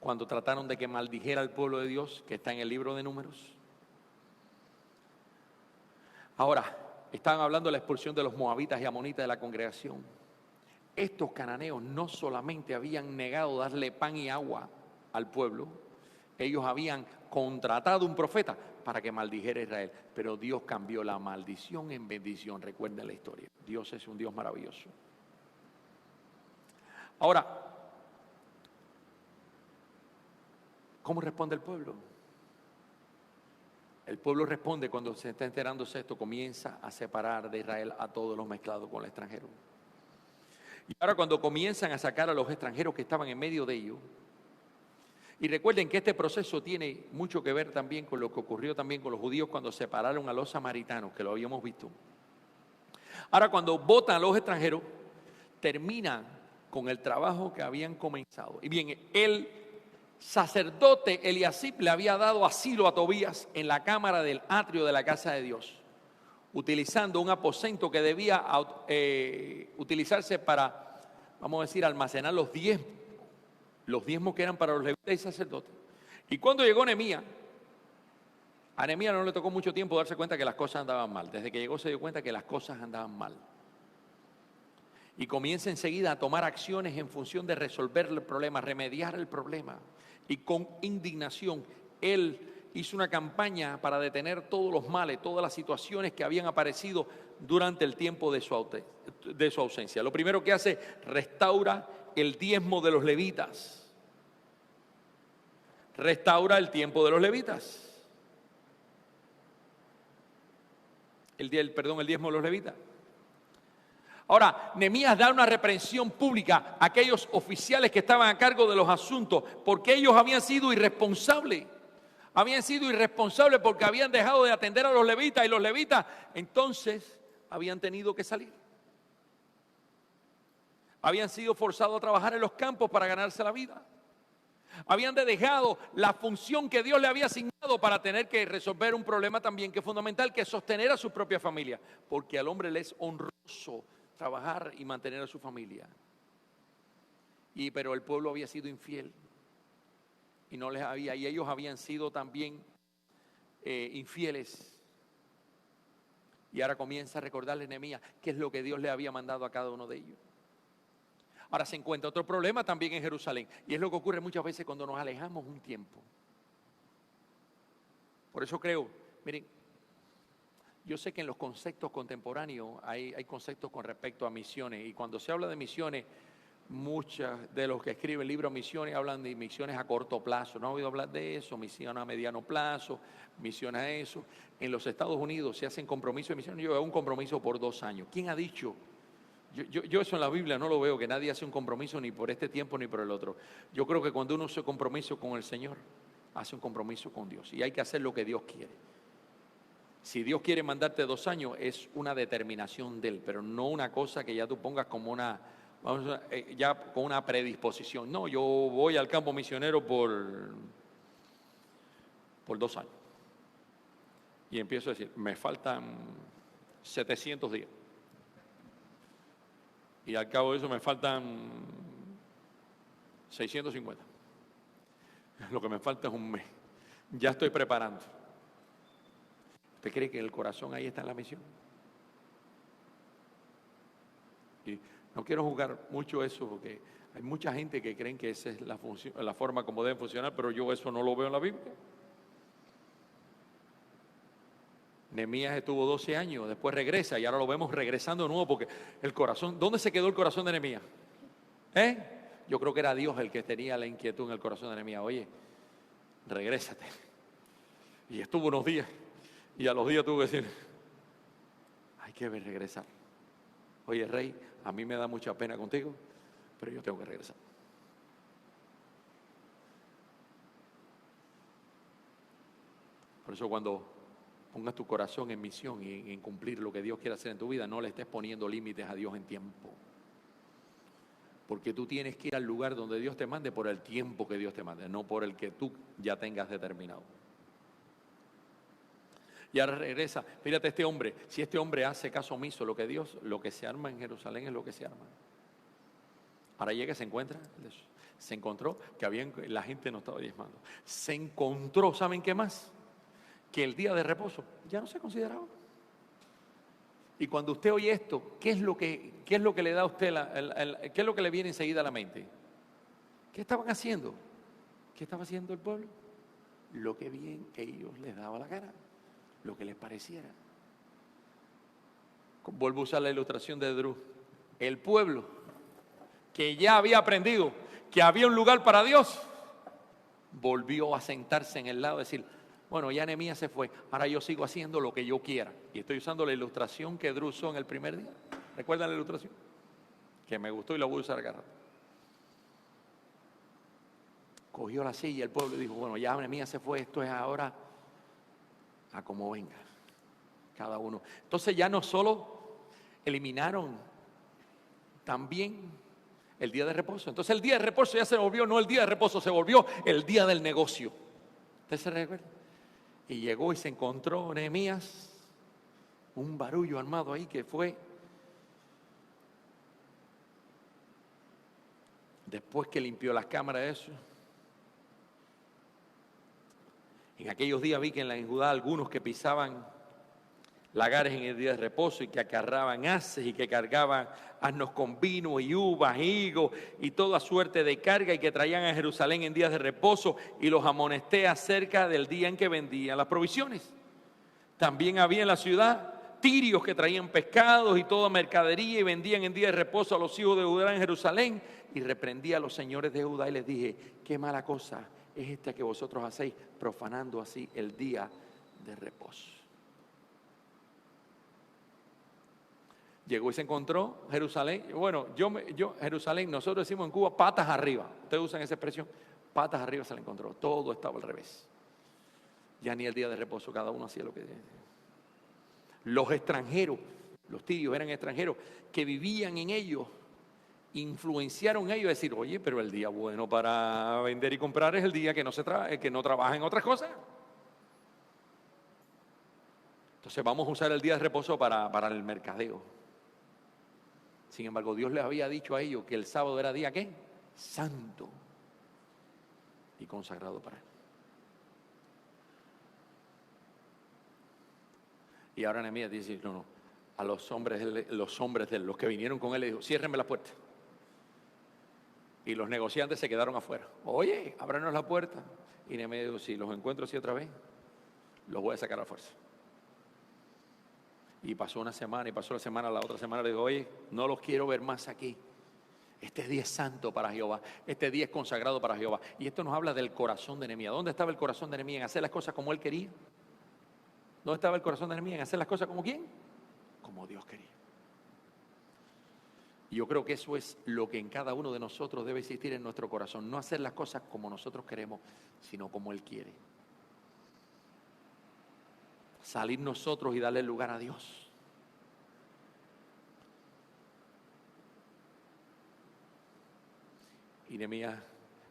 cuando trataron de que maldijera al pueblo de Dios, que está en el libro de Números. Ahora, estaban hablando de la expulsión de los moabitas y amonitas de la congregación. Estos cananeos no solamente habían negado darle pan y agua al pueblo, ellos habían contratado un profeta para que maldijera a Israel, pero Dios cambió la maldición en bendición. Recuerden la historia. Dios es un Dios maravilloso. Ahora, ¿cómo responde el pueblo? El pueblo responde cuando se está enterándose esto, comienza a separar de Israel a todos los mezclados con el extranjero. Y ahora cuando comienzan a sacar a los extranjeros que estaban en medio de ellos, y recuerden que este proceso tiene mucho que ver también con lo que ocurrió también con los judíos cuando separaron a los samaritanos, que lo habíamos visto. Ahora cuando votan a los extranjeros, terminan con el trabajo que habían comenzado. Y bien, el sacerdote Eliasib le había dado asilo a Tobías en la cámara del atrio de la casa de Dios, utilizando un aposento que debía utilizarse para, vamos a decir, almacenar los diezmos que eran para los levitas y sacerdotes. Y cuando llegó Nehemías, a Nehemías no le tocó mucho tiempo darse cuenta que las cosas andaban mal. Desde que llegó se dio cuenta que las cosas andaban mal. Y comienza enseguida a tomar acciones en función de resolver el problema, remediar el problema. Y con indignación, él hizo una campaña para detener todos los males, todas las situaciones que habían aparecido durante el tiempo de su ausencia. Lo primero que hace, restaura el diezmo de los levitas. Restaura el tiempo de los levitas. El diezmo de los levitas. Ahora, Nehemías da una reprensión pública a aquellos oficiales que estaban a cargo de los asuntos, porque ellos habían sido irresponsables. Habían sido irresponsables porque habían dejado de atender a los levitas, y los levitas entonces habían tenido que salir. Habían sido forzados a trabajar en los campos para ganarse la vida. Habían dejado la función que Dios le había asignado para tener que resolver un problema también que es fundamental, que es sostener a su propia familia. Porque al hombre le es honroso trabajar y mantener a su familia. Pero el pueblo había sido infiel. Y ellos habían sido también infieles. Y ahora comienza a recordarle Nehemías qué es lo que Dios le había mandado a cada uno de ellos. Ahora se encuentra otro problema también en Jerusalén, y es lo que ocurre muchas veces cuando nos alejamos un tiempo. Por eso creo, miren, yo sé que en los conceptos contemporáneos hay conceptos con respecto a misiones, y cuando se habla de misiones, muchos de los que escriben libros de misiones hablan de misiones a corto plazo. ¿No han oído hablar de eso? Misiones a mediano plazo, misiones a eso. En los Estados Unidos se hacen compromisos de misiones. Yo hago un compromiso por 2 años. ¿Quién ha dicho? Yo eso en la Biblia no lo veo, que nadie hace un compromiso ni por este tiempo ni por el otro. Yo creo que cuando uno hace compromiso con el Señor, hace un compromiso con Dios. Y hay que hacer lo que Dios quiere. Si Dios quiere mandarte 2 años, es una determinación de Él, pero no una cosa que ya tú pongas como ya con una predisposición. No, yo voy al campo misionero por 2 años. Y empiezo a decir, me faltan 700 días. Y al cabo de eso me faltan 650. Lo que me falta es un mes. Ya estoy preparando. ¿Usted cree que el corazón ahí está en la misión? Y no quiero juzgar mucho eso porque hay mucha gente que creen que esa es la forma como deben funcionar, pero yo eso no lo veo en la Biblia. Nehemías estuvo 12 años, después regresa y ahora lo vemos regresando de nuevo porque el corazón, ¿dónde se quedó el corazón de Nehemías? Yo creo que era Dios el que tenía la inquietud en el corazón de Nehemías. Oye, regrésate. Y estuvo unos días y a los días tuvo que decir, hay que regresar. Oye, rey, a mí me da mucha pena contigo, pero yo tengo que regresar. Por eso cuando pongas tu corazón en misión y en cumplir lo que Dios quiere hacer en tu vida, no le estés poniendo límites a Dios en tiempo. Porque tú tienes que ir al lugar donde Dios te mande por el tiempo que Dios te mande, no por el que tú ya tengas determinado. Y ahora regresa, fíjate este hombre, si este hombre hace caso omiso, lo que se arma en Jerusalén es lo que se arma. Ahora llega y se encontró que la gente no estaba diezmando. Se encontró, ¿saben qué más? Que el día de reposo ya no se consideraba. Y cuando usted oye esto, ¿qué es lo que le da a usted, qué es lo que le viene enseguida a la mente? ¿Qué estaban haciendo? ¿Qué estaba haciendo el pueblo? Lo que bien ellos les daba la gana, lo que les pareciera. Vuelvo a usar la ilustración de Drew. El pueblo que ya había aprendido que había un lugar para Dios, volvió a sentarse en el lado y decir, bueno, ya Nehemías se fue, ahora yo sigo haciendo lo que yo quiera. Y estoy usando la ilustración que Drew usó en el primer día. ¿Recuerdan la ilustración? Que me gustó y la voy a usar acá. Cogió la silla el pueblo y dijo, bueno, ya Nehemías se fue, esto es ahora a como venga, cada uno. Entonces ya no solo eliminaron también el día de reposo. Entonces el día de reposo ya se volvió, no el día de reposo, se volvió el día del negocio. ¿Usted se recuerda? Y llegó y se encontró Nehemías, un barullo armado ahí que fue. Después que limpió las cámaras de eso. En aquellos días vi que en Judá algunos que pisaban lagares en el día de reposo y que acarraban haces y que cargaban asnos con vino y uvas, higos y toda suerte de carga y que traían a Jerusalén en días de reposo y los amonesté acerca del día en que vendían las provisiones. También había en la ciudad tirios que traían pescados y toda mercadería y vendían en día de reposo a los hijos de Judá en Jerusalén. Y reprendí a los señores de Judá y les dije, qué mala cosa es esta que vosotros hacéis, profanando así el día de reposo. Llegó y se encontró Jerusalén. Bueno, Jerusalén, nosotros decimos en Cuba, patas arriba. Ustedes usan esa expresión, patas arriba se le encontró. Todo estaba al revés. Ya ni el día de reposo, cada uno hacía lo que... Los extranjeros, los tirios eran extranjeros, que vivían en ellos, influenciaron ellos a decir, oye, pero el día bueno para vender y comprar es el día que que no trabaja en otras cosas. Entonces vamos a usar el día de reposo para el mercadeo. Sin embargo, Dios les había dicho a ellos que el sábado era día, ¿qué? Santo y consagrado para Él. Y ahora Nehemías dice, no, a los hombres de él, los que vinieron con él, le dijo, ciérrenme la puerta. Y los negociantes se quedaron afuera. Oye, ábranos la puerta. Y Nehemías dijo, si los encuentro así otra vez, los voy a sacar a fuerza. Y pasó una semana, y pasó la semana, la otra semana le digo, oye, no los quiero ver más aquí. Este día es santo para Jehová, este día es consagrado para Jehová. Y esto nos habla del corazón de Nehemías. ¿Dónde estaba el corazón de Nehemías? En hacer las cosas como él quería. ¿Dónde estaba el corazón de Nehemías? En hacer las cosas como ¿quién? Como Dios quería. Y yo creo que eso es lo que en cada uno de nosotros debe existir en nuestro corazón. No hacer las cosas como nosotros queremos, sino como Él quiere. Salir nosotros y darle lugar a Dios. Y Nehemías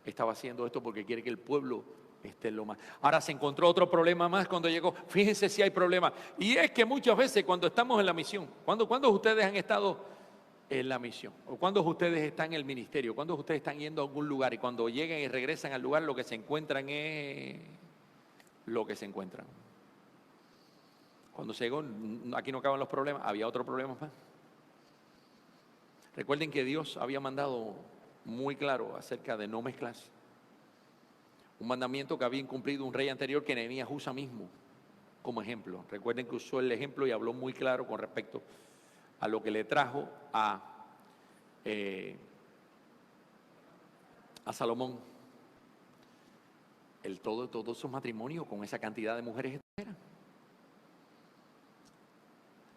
estaba haciendo esto porque quiere que el pueblo esté en lo más. Ahora se encontró otro problema más cuando llegó. Fíjense si hay problema. Y es que muchas veces cuando estamos en la misión, ¿cuándo ustedes han estado en la misión? ¿O cuándo ustedes están en el ministerio? ¿Cuándo ustedes están yendo a algún lugar y cuando llegan y regresan al lugar lo que se encuentran es lo que se encuentran? Cuando se llegó, aquí no acaban los problemas, había otro problema más. Recuerden que Dios había mandado muy claro acerca de no mezclarse. Un mandamiento que había incumplido un rey anterior que Nehemías usa mismo como ejemplo. Recuerden que usó el ejemplo y habló muy claro con respecto a lo que le trajo a Salomón. Todo su matrimonio con esa cantidad de mujeres extranjeras.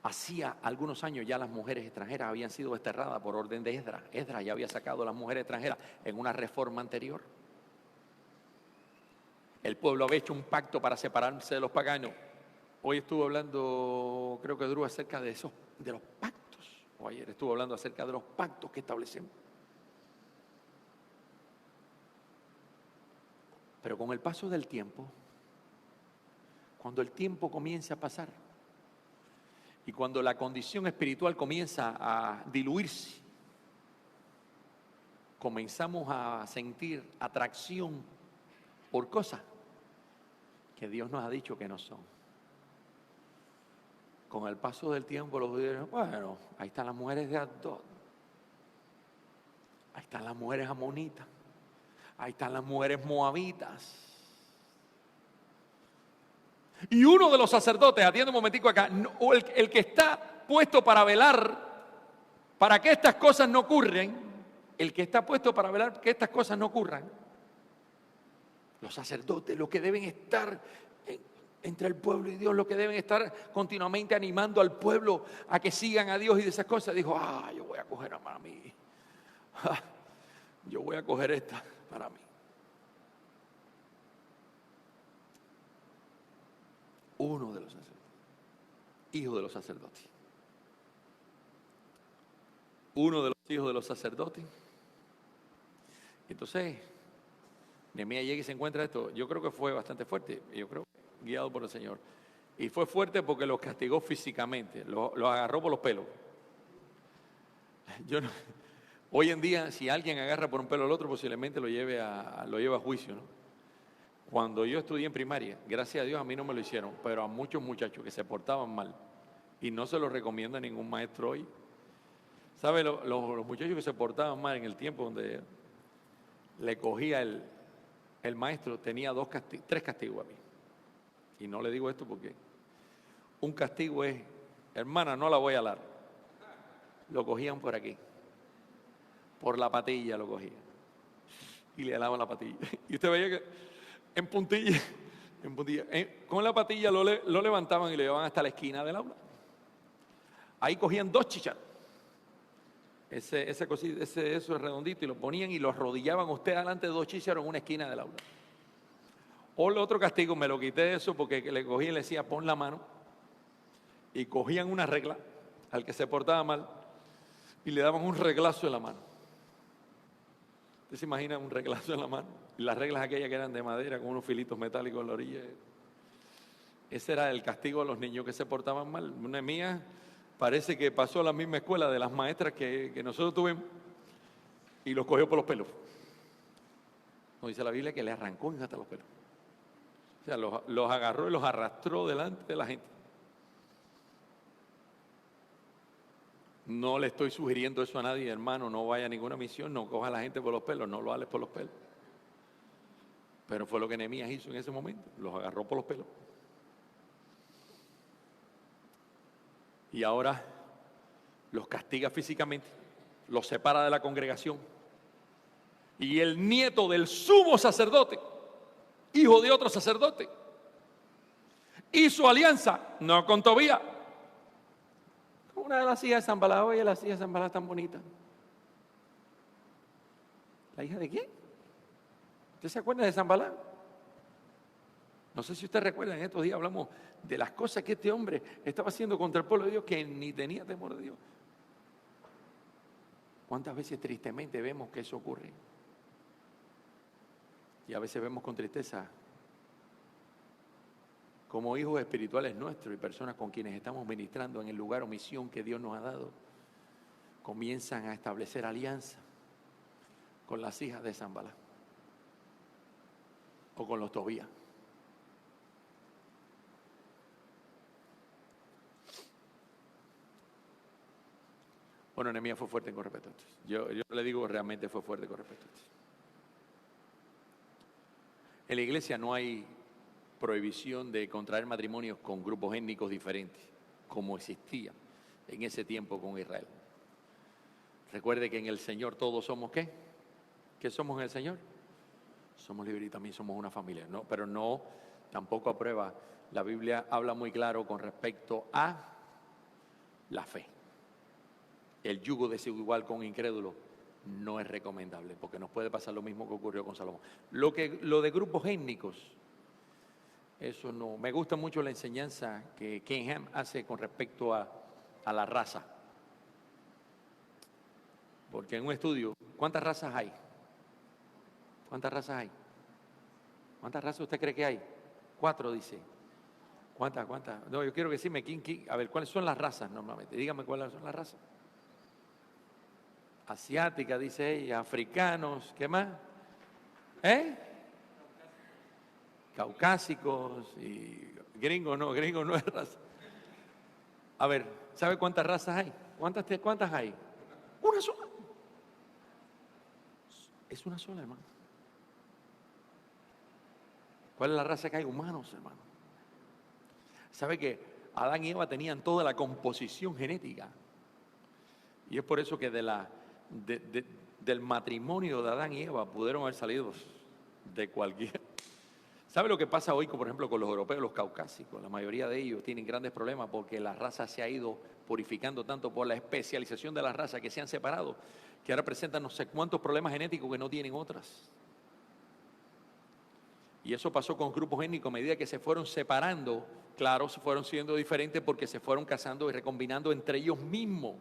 Hacía algunos años ya las mujeres extranjeras habían sido desterradas por orden de Esdras. Esdras ya había sacado a las mujeres extranjeras en una reforma anterior. El pueblo había hecho un pacto para separarse de los paganos. Hoy estuvo hablando, creo que Drew, acerca de los pactos. O ayer estuvo hablando acerca de los pactos que establecemos. Pero con el paso del tiempo, cuando el tiempo comienza a pasar y cuando la condición espiritual comienza a diluirse, comenzamos a sentir atracción por cosas que Dios nos ha dicho que no son. Con el paso del tiempo los judíos dicen, bueno, ahí están las mujeres de Asdod, ahí están las mujeres amonitas, ahí están las mujeres moabitas. Y uno de los sacerdotes, atiende un momentico acá, o el que está puesto para velar para que estas cosas no ocurran, el que está puesto para velar que estas cosas no ocurran, los sacerdotes, los que deben estar entre el pueblo y Dios, los que deben estar continuamente animando al pueblo a que sigan a Dios y de esas cosas, dijo, yo voy a coger a mami, yo voy a coger esta para mí. Uno de los sacerdotes, hijo de los sacerdotes, uno de los hijos de los sacerdotes. Entonces Nehemías llega y se encuentra esto. Yo creo que fue bastante fuerte, yo creo, guiado por el Señor. Y fue fuerte porque los castigó físicamente, los agarró por los pelos. Hoy en día, si alguien agarra por un pelo al otro, posiblemente lo lleve a juicio, ¿no? Cuando yo estudié en primaria, gracias a Dios a mí no me lo hicieron, pero a muchos muchachos que se portaban mal, y no se lo recomienda a ningún maestro hoy. ¿Sabe? Los muchachos que se portaban mal en el tiempo donde le cogía el maestro, tenía 3 castigos a mí. Y no le digo esto porque un castigo es, hermana, no la voy a alar. Lo cogían por aquí, por la patilla lo cogían, y le alaban la patilla. Y usted veía que en puntilla, con la patilla lo levantaban y lo llevaban hasta la esquina del aula. Ahí cogían 2 chícharos, eso es redondito, y lo ponían y lo arrodillaban usted delante de 2 chícharos en una esquina del aula. O el otro castigo, me lo quité de eso porque le cogía y le decía, pon la mano, y cogían una regla al que se portaba mal y le daban un reglazo en la mano. Usted se imagina un reglazo en la mano. Y las reglas aquellas que eran de madera con unos filitos metálicos en la orilla. Ese era el castigo a los niños que se portaban mal. Nehemías parece que pasó a la misma escuela de las maestras que nosotros tuvimos y los cogió por los pelos. Nos dice la Biblia que le arrancó hasta los pelos. O sea, los agarró y los arrastró delante de la gente. No le estoy sugiriendo eso a nadie, hermano. No vaya a ninguna misión, no coja a la gente por los pelos, no lo hables por los pelos. Pero fue lo que Nehemías hizo en ese momento, los agarró por los pelos. Y ahora los castiga físicamente, los separa de la congregación. Y el nieto del sumo sacerdote, hijo de otro sacerdote, hizo alianza, no con Tobías, con una de las hijas de Sanballat. Oye, las hijas de Sanballat tan bonitas. ¿La hija de quién? ¿Usted se acuerda de Sanballat? No sé si usted recuerda, en estos días hablamos de las cosas que este hombre estaba haciendo contra el pueblo de Dios, que ni tenía temor de Dios. ¿Cuántas veces tristemente vemos que eso ocurre? Y a veces vemos con tristeza como hijos espirituales nuestros y personas con quienes estamos ministrando en el lugar o misión que Dios nos ha dado, comienzan a establecer alianza con las hijas de Sanballat o con los Tobías. Bueno, Nehemías fue fuerte con respecto a esto. Yo le digo, realmente fue fuerte con respecto a esto. En la iglesia no hay prohibición de contraer matrimonios con grupos étnicos diferentes, como existía en ese tiempo con Israel. Recuerde que en el Señor todos somos ¿qué? ¿Qué somos en el Señor? Somos libres y también somos una familia, ¿no? Pero no, tampoco aprueba. La Biblia habla muy claro con respecto a la fe. El yugo desigual con incrédulos no es recomendable, porque nos puede pasar lo mismo que ocurrió con Salomón. Lo de grupos étnicos, eso no. Me gusta mucho la enseñanza que Ken Ham hace con respecto a la raza. Porque en un estudio, ¿cuántas razas hay? ¿Cuántas razas hay? ¿Cuántas razas usted cree que hay? 4, dice. ¿Cuántas? No, yo quiero que sí me... A ver, ¿cuáles son las razas normalmente? Dígame cuáles son las razas. Asiática, dice ella, africanos, ¿qué más? Caucásicos y gringos no es raza. A ver, ¿sabe cuántas razas hay? ¿Cuántas hay? Una sola. Es una sola, hermano. ¿Cuál es la raza que hay? Humanos, hermano. ¿Sabe que Adán y Eva tenían toda la composición genética? Y es por eso que del matrimonio de Adán y Eva pudieron haber salido de cualquier. ¿Sabe lo que pasa hoy, por ejemplo, con los europeos, los caucásicos? La mayoría de ellos tienen grandes problemas porque la raza se ha ido purificando tanto por la especialización de la raza que se han separado, que ahora presentan no sé cuántos problemas genéticos que no tienen otras. Y eso pasó con grupos étnicos a medida que se fueron separando. Claro, se fueron siendo diferentes porque se fueron casando y recombinando entre ellos mismos.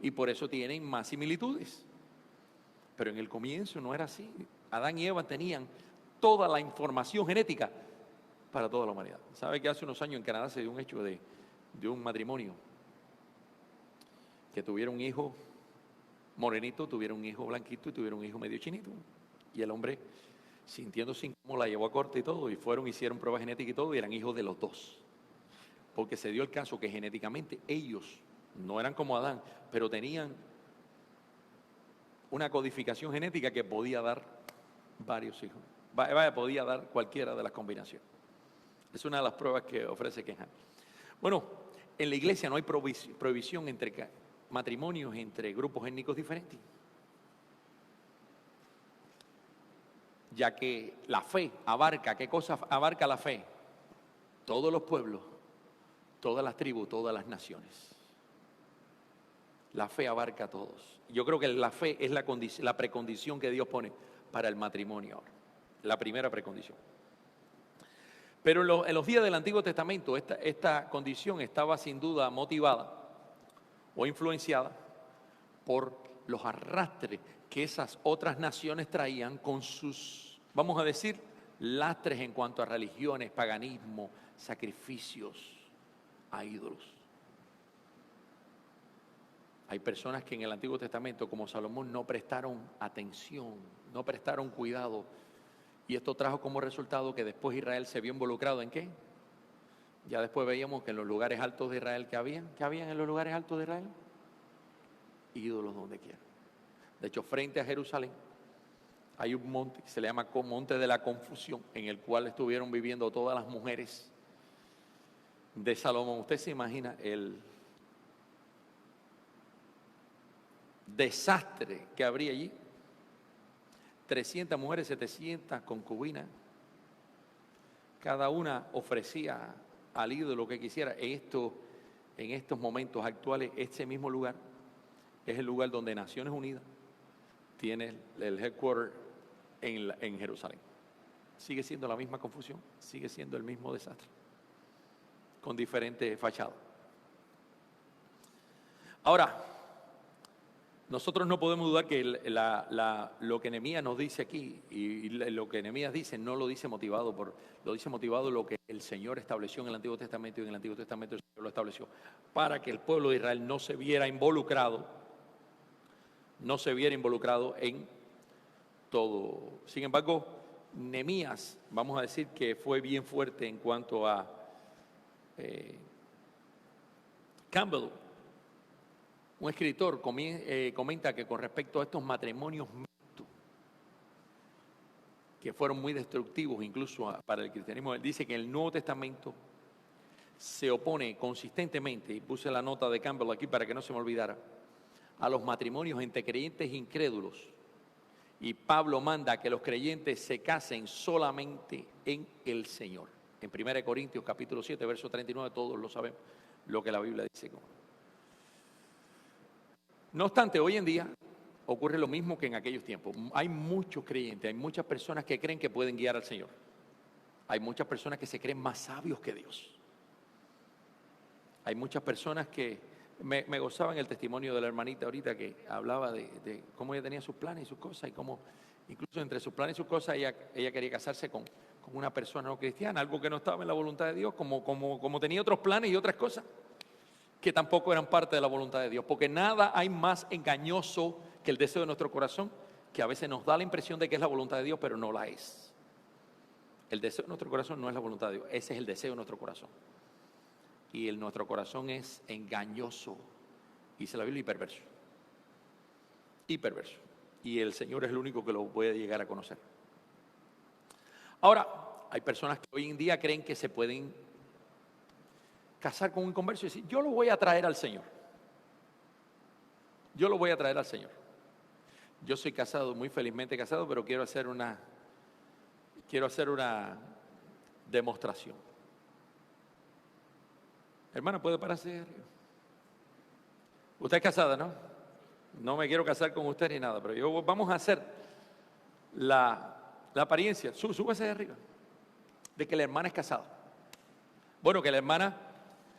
Y por eso tienen más similitudes. Pero en el comienzo no era así. Adán y Eva tenían toda la información genética para toda la humanidad. ¿Sabe que hace unos años en Canadá se dio un hecho de un matrimonio que tuvieron un hijo morenito, tuvieron un hijo blanquito y tuvieron un hijo medio chinito? Y el hombre, sintiéndose incómodo, la llevó a corte y todo, y hicieron pruebas genéticas y todo, y eran hijos de los dos. Porque se dio el caso que genéticamente ellos no eran como Adán, pero tenían una codificación genética que podía dar varios hijos. Podía dar cualquiera de las combinaciones. Es una de las pruebas que ofrece Ken Ham. Bueno, en la iglesia no hay prohibición entre matrimonios entre grupos étnicos diferentes, ya que la fe abarca, ¿qué cosa abarca la fe? Todos los pueblos, todas las tribus, todas las naciones. La fe abarca a todos. Yo creo que la fe es la precondición que Dios pone para el matrimonio ahora. La primera precondición. Pero en los días del Antiguo Testamento esta condición estaba sin duda motivada o influenciada por los arrastres que esas otras naciones traían con sus, vamos a decir, lastres en cuanto a religiones, paganismo, sacrificios a ídolos. Hay personas que en el Antiguo Testamento, como Salomón, no prestaron atención, no prestaron cuidado. Y esto trajo como resultado que después Israel se vio involucrado ¿en qué? Ya después veíamos que en los lugares altos de Israel, ¿qué habían en los lugares altos de Israel? Ídolos donde quiera. De hecho, frente a Jerusalén hay un monte que se le llama Monte de la Confusión, en el cual estuvieron viviendo todas las mujeres de Salomón. Usted se imagina el desastre que habría allí. 300 mujeres, 700 concubinas. Cada una ofrecía al ídolo que quisiera. En estos momentos actuales, este mismo lugar es el lugar donde Naciones Unidas tiene el headquarter en Jerusalén. Sigue siendo la misma confusión, sigue siendo el mismo desastre, con diferentes fachadas. Ahora, nosotros no podemos dudar que lo que Nehemías nos dice aquí y lo que Nehemías dice no lo dice motivado lo que el Señor estableció en el Antiguo Testamento, y en el Antiguo Testamento el Señor lo estableció para que el pueblo de Israel no se viera involucrado en todo. Sin embargo, Nehemías, vamos a decir que fue bien fuerte en cuanto a Campbell. Un escritor comenta que con respecto a estos matrimonios mixtos, que fueron muy destructivos incluso para el cristianismo, él dice que el Nuevo Testamento se opone consistentemente, y puse la nota de Campbell aquí para que no se me olvidara, a los matrimonios entre creyentes e incrédulos. Y Pablo manda que los creyentes se casen solamente en el Señor. En 1 Corintios capítulo 7, verso 39, todos lo sabemos, lo que la Biblia dice. No obstante, hoy en día ocurre lo mismo que en aquellos tiempos. Hay muchos creyentes, hay muchas personas que creen que pueden guiar al Señor. Hay muchas personas que se creen más sabios que Dios. Hay muchas personas que me gozaban el testimonio de la hermanita ahorita que hablaba de cómo ella tenía sus planes y sus cosas, y cómo incluso entre sus planes y sus cosas ella quería casarse con una persona no cristiana, algo que no estaba en la voluntad de Dios, como tenía otros planes y otras cosas que tampoco eran parte de la voluntad de Dios, porque nada hay más engañoso que el deseo de nuestro corazón, que a veces nos da la impresión de que es la voluntad de Dios, pero no la es. El deseo de nuestro corazón no es la voluntad de Dios, ese es el deseo de nuestro corazón. Y nuestro corazón es engañoso, dice la Biblia, y perverso. Y el Señor es el único que lo puede llegar a conocer. Ahora, hay personas que hoy en día creen que se pueden casar con un converso y decir, yo lo voy a traer al Señor. Yo lo voy a traer al Señor. Yo soy casado, muy felizmente casado, pero quiero hacer una demostración. Hermana, ¿puede pararse arriba? Usted es casada, ¿no? No me quiero casar con usted ni nada, pero vamos a hacer la apariencia. Súbase de arriba. De que la hermana es casada. Bueno, que la hermana,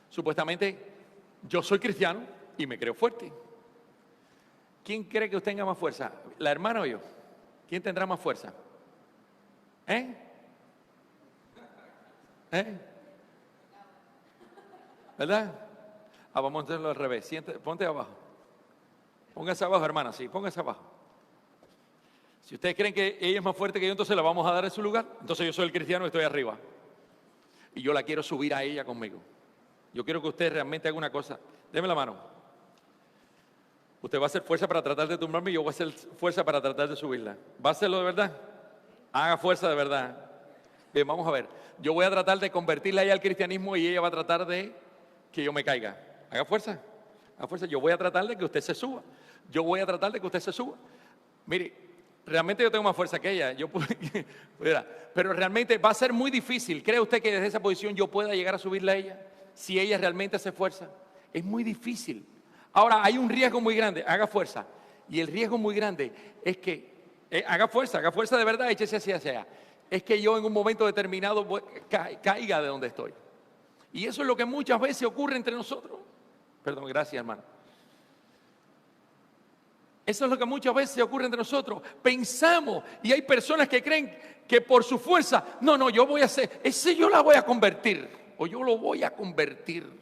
supuestamente, yo soy cristiano y me creo fuerte. ¿Quién cree que usted tenga más fuerza? ¿La hermana o yo? ¿Quién tendrá más fuerza? ¿Verdad? Vamos a hacerlo al revés. Ponte abajo. Póngase abajo, hermana, sí, póngase abajo. Si ustedes creen que ella es más fuerte que yo, entonces la vamos a dar en su lugar. Entonces yo soy el cristiano y estoy arriba. Y yo la quiero subir a ella conmigo. Yo quiero que usted realmente haga una cosa. Deme la mano. Usted va a hacer fuerza para tratar de tumbarme y yo voy a hacer fuerza para tratar de subirla. ¿Va a hacerlo de verdad? Haga fuerza de verdad. Bien, vamos a ver. Yo voy a tratar de convertirla a ella al cristianismo y ella va a tratar de que yo me caiga. Haga fuerza. Haga fuerza. Yo voy a tratar de que usted se suba. Yo voy a tratar de que usted se suba. Mire, realmente yo tengo más fuerza que ella. Pero realmente va a ser muy difícil. ¿Cree usted que desde esa posición yo pueda llegar a subirla a ella? Si ella realmente hace fuerza. Es muy difícil. Ahora, hay un riesgo muy grande. Haga fuerza. Y el riesgo muy grande es que haga fuerza de verdad, échese hacia allá. Es que yo en un momento determinado caiga de donde estoy. Y eso es lo que muchas veces ocurre entre nosotros. Perdón, gracias, hermano. Eso es lo que muchas veces ocurre entre nosotros. Pensamos, y hay personas que creen que por su fuerza, no, yo voy a hacer, ese yo la voy a convertir, o yo lo voy a convertir.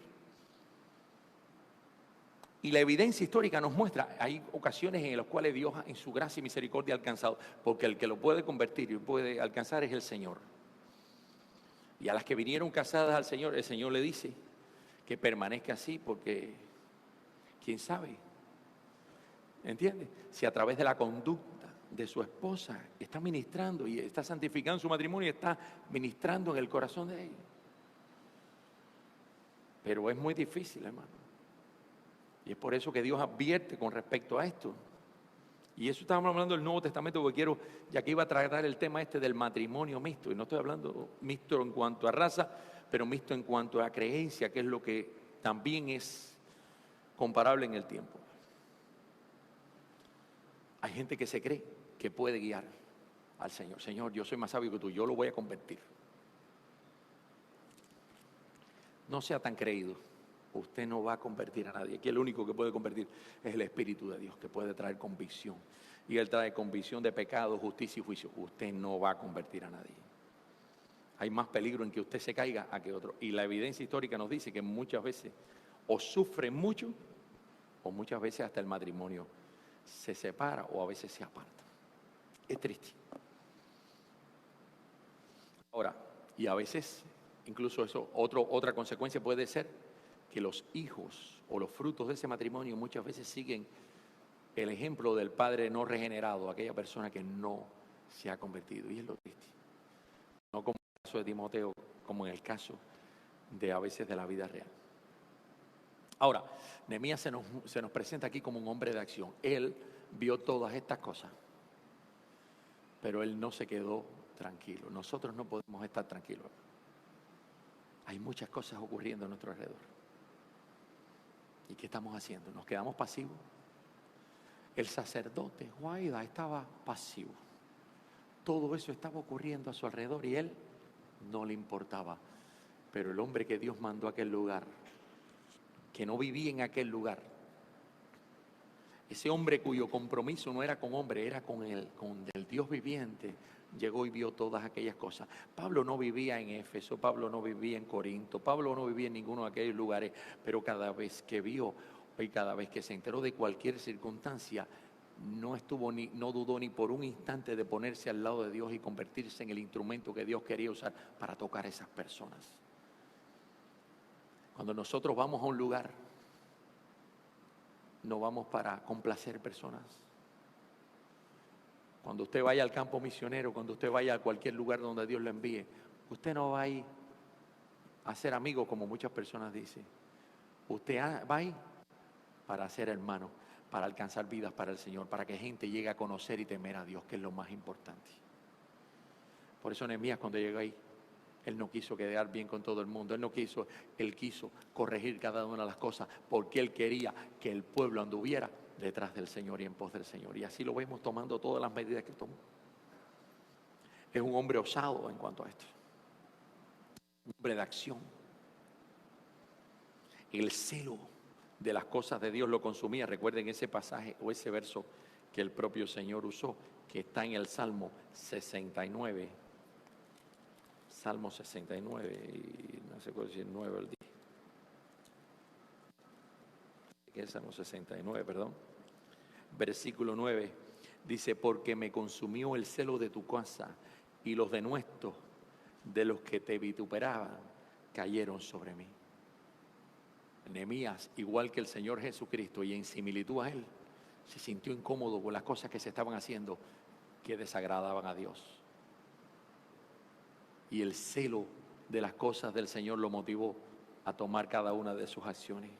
Y la evidencia histórica nos muestra, hay ocasiones en las cuales Dios en su gracia y misericordia ha alcanzado, porque el que lo puede convertir y puede alcanzar es el Señor. Y a las que vinieron casadas al Señor, el Señor le dice que permanezca así, porque quién sabe, ¿entiende? Si a través de la conducta de su esposa está ministrando y está santificando su matrimonio y está ministrando en el corazón de ella. Pero es muy difícil, hermano. Y es por eso que Dios advierte con respecto a esto. Y eso estábamos hablando del Nuevo Testamento, porque quiero, ya que iba a tratar el tema este del matrimonio mixto, y no estoy hablando mixto en cuanto a raza, pero mixto en cuanto a creencia, que es lo que también es comparable en el tiempo. Hay gente que se cree que puede guiar al Señor. Señor, yo soy más sabio que tú, yo lo voy a convertir. No sea tan creído. Usted no va a convertir a nadie. Aquí el único que puede convertir es el Espíritu de Dios, que puede traer convicción. Y Él trae convicción de pecado, justicia y juicio. Usted no va a convertir a nadie. Hay más peligro en que usted se caiga a que otro. Y la evidencia histórica nos dice que muchas veces o sufre mucho, o muchas veces hasta el matrimonio se separa o a veces se aparta. Es triste. Ahora, y a veces, incluso eso, otra consecuencia puede ser que los hijos o los frutos de ese matrimonio muchas veces siguen el ejemplo del padre no regenerado, aquella persona que no se ha convertido. Y es lo triste. No como en el caso de Timoteo, como en el caso de a veces de la vida real. Ahora, Nehemías se nos presenta aquí como un hombre de acción. Él vio todas estas cosas, pero él no se quedó tranquilo. Nosotros no podemos estar tranquilos. Hay muchas cosas ocurriendo a nuestro alrededor. ¿Y qué estamos haciendo? ¿Nos quedamos pasivos? El sacerdote Juaida estaba pasivo. Todo eso estaba ocurriendo a su alrededor y él no le importaba. Pero el hombre que Dios mandó a aquel lugar, que no vivía en aquel lugar, ese hombre cuyo compromiso no era con hombre, era con el Dios viviente, llegó y vio todas aquellas cosas. Pablo no vivía en Éfeso, Pablo no vivía en Corinto, Pablo no vivía en ninguno de aquellos lugares, pero cada vez que vio y cada vez que se enteró de cualquier circunstancia, no dudó ni por un instante de ponerse al lado de Dios y convertirse en el instrumento que Dios quería usar para tocar a esas personas. Cuando nosotros vamos a un lugar, no vamos para complacer personas. Cuando usted vaya al campo misionero, cuando usted vaya a cualquier lugar donde Dios lo envíe, usted no va a ir a ser amigo como muchas personas dicen. Usted va a ir para ser hermano, para alcanzar vidas para el Señor, para que gente llegue a conocer y temer a Dios, que es lo más importante. Por eso Nehemías cuando llegó ahí, él no quiso quedar bien con todo el mundo, él quiso corregir cada una de las cosas, porque él quería que el pueblo anduviera detrás del Señor y en pos del Señor. Y así lo vemos tomando todas las medidas que tomó. Es un hombre osado en cuanto a esto. Un hombre de acción. El celo de las cosas de Dios lo consumía. Recuerden ese pasaje o ese verso que el propio Señor usó, que está en el Salmo 69. Salmo 69, y no sé cuál es el 9 o el 10. Que es Salmo 69, perdón. Versículo 9 dice: porque me consumió el celo de tu casa y los denuestos de los que te vituperaban cayeron sobre mí. Nehemías, igual que el Señor Jesucristo y en similitud a él, se sintió incómodo con las cosas que se estaban haciendo que desagradaban a Dios. Y el celo de las cosas del Señor lo motivó a tomar cada una de sus acciones.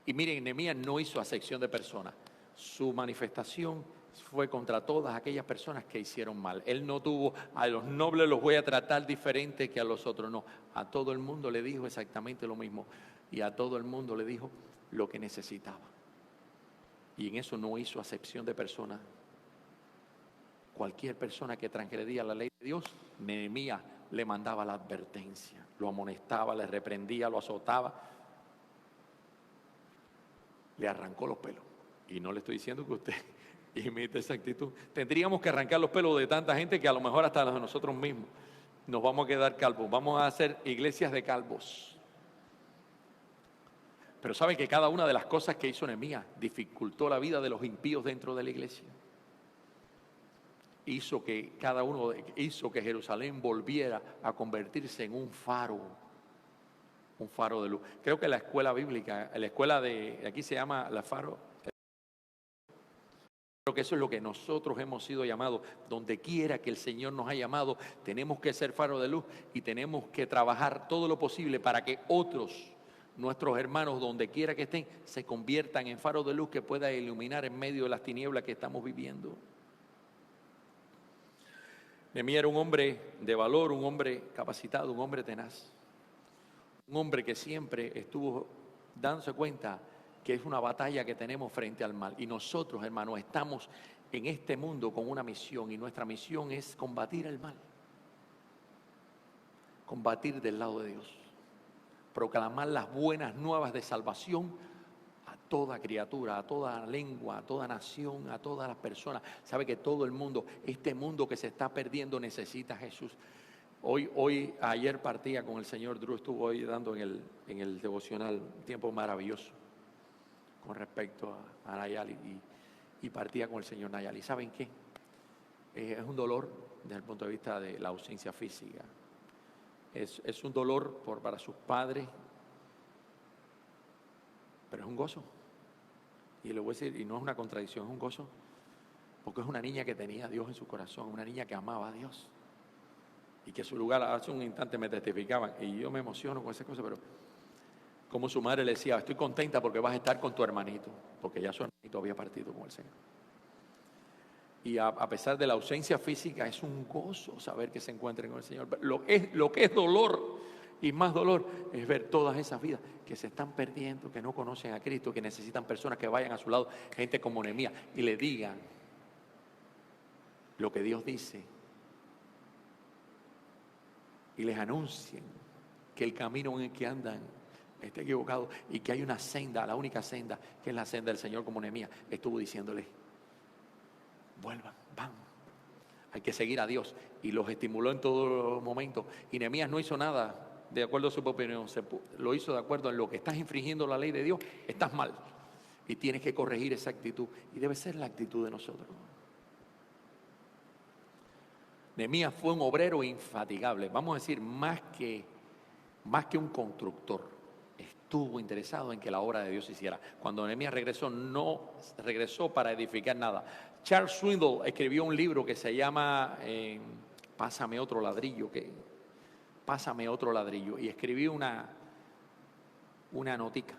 Y miren, Nehemías no hizo acepción de personas. Su manifestación fue contra todas aquellas personas que hicieron mal. Él no tuvo, a los nobles los voy a tratar diferente que a los otros. No, a todo el mundo le dijo exactamente lo mismo. Y a todo el mundo le dijo lo que necesitaba. Y en eso no hizo acepción de personas. Cualquier persona que transgredía la ley de Dios, Nehemías le mandaba la advertencia, lo amonestaba, le reprendía, lo azotaba. le arrancó los pelos. Y no le estoy diciendo que usted imite esa actitud. Tendríamos que arrancar los pelos de tanta gente que a lo mejor hasta los de nosotros mismos nos vamos a quedar calvos. Vamos a hacer iglesias de calvos. Pero sabe que cada una de las cosas que hizo Nehemías dificultó la vida de los impíos dentro de la iglesia. Hizo que Jerusalén volviera a convertirse en un faro de luz. Creo que la escuela bíblica, la escuela de aquí se llama la faro. Creo que eso es lo que nosotros hemos sido llamados. Donde quiera que el Señor nos ha llamado, tenemos que ser faro de luz y tenemos que trabajar todo lo posible para que otros, nuestros hermanos, donde quiera que estén, se conviertan en faros de luz que pueda iluminar en medio de las tinieblas que estamos viviendo. Nehemías era un hombre de valor, un hombre capacitado, un hombre tenaz. Un hombre que siempre estuvo dándose cuenta que es una batalla que tenemos frente al mal. Y nosotros, hermanos, estamos en este mundo con una misión, y nuestra misión es combatir el mal. Combatir del lado de Dios. Proclamar las buenas nuevas de salvación a toda criatura, a toda lengua, a toda nación, a todas las personas. Sabe que todo el mundo, este mundo que se está perdiendo, necesita a Jesús. Ayer partía con el señor Drew, estuvo hoy dando en el devocional un tiempo maravilloso con respecto a Nayali, y partía con el señor Nayali. ¿Saben qué? Es un dolor desde el punto de vista de la ausencia física. Es un dolor para sus padres, pero es un gozo. Y le voy a decir, y no es una contradicción, es un gozo, porque es una niña que tenía a Dios en su corazón, una niña que amaba a Dios. Y que su lugar, hace un instante me testificaban, y yo me emociono con esa cosa, pero como su madre le decía, estoy contenta porque vas a estar con tu hermanito, porque ya su hermanito había partido con el Señor. Y a pesar de la ausencia física, es un gozo saber que se encuentren con el Señor. Lo que es dolor, y más dolor, es ver todas esas vidas que se están perdiendo, que no conocen a Cristo, que necesitan personas que vayan a su lado, gente como Nehemías, y le digan lo que Dios dice, y les anuncien que el camino en el que andan está equivocado y que hay una senda, la única senda, que es la senda del Señor, como Nehemías estuvo diciéndole: vuelvan, van, hay que seguir a Dios. Y los estimuló en todo momento. Y Nehemías no hizo nada de acuerdo a su opinión, lo hizo de acuerdo en lo que estás infringiendo la ley de Dios, estás mal y tienes que corregir esa actitud, y debe ser la actitud de nosotros. Nehemías fue un obrero infatigable, vamos a decir, más que un constructor. Estuvo interesado en que la obra de Dios se hiciera. Cuando Nehemías regresó, no regresó para edificar nada. Charles Swindoll escribió un libro que se llama Pásame otro ladrillo, y escribió una notica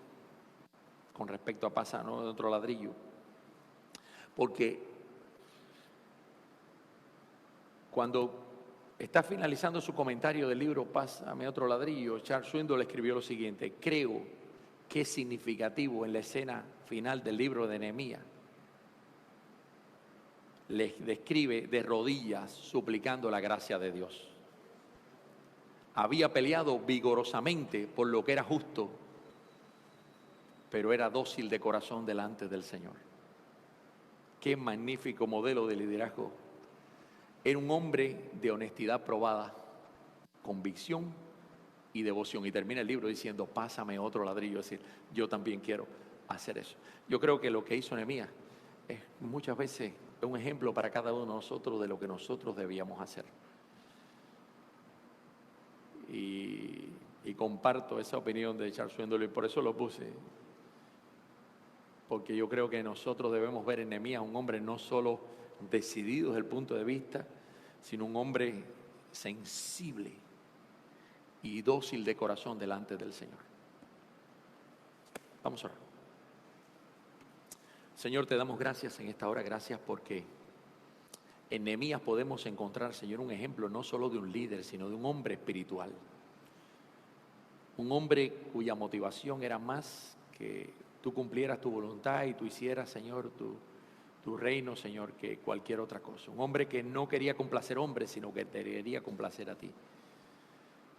con respecto a Pásame otro ladrillo, porque cuando está finalizando su comentario del libro Pásame otro ladrillo, Charles Swindoll escribió lo siguiente: creo que es significativo en la escena final del libro de Nehemías. Les describe de rodillas suplicando la gracia de Dios. Había peleado vigorosamente por lo que era justo, pero era dócil de corazón delante del Señor. Qué magnífico modelo de liderazgo. Era un hombre de honestidad probada, convicción y devoción. Y termina el libro diciendo: pásame otro ladrillo. Es decir, yo también quiero hacer eso. Yo creo que lo que hizo Nehemías es muchas veces un ejemplo para cada uno de nosotros de lo que nosotros debíamos hacer. Y comparto esa opinión de Charles Swindoll, y por eso lo puse. Porque yo creo que nosotros debemos ver en Nehemías un hombre no solo decidido desde el punto de vista, sino un hombre sensible y dócil de corazón delante del Señor. Vamos a orar. Señor, te damos gracias en esta hora, gracias porque en Nehemías podemos encontrar, Señor, un ejemplo no solo de un líder, sino de un hombre espiritual. Un hombre cuya motivación era más que tú cumplieras tu voluntad y tú hicieras, Señor, tu reino, Señor, que cualquier otra cosa. Un hombre que no quería complacer hombres, sino que te quería complacer a ti.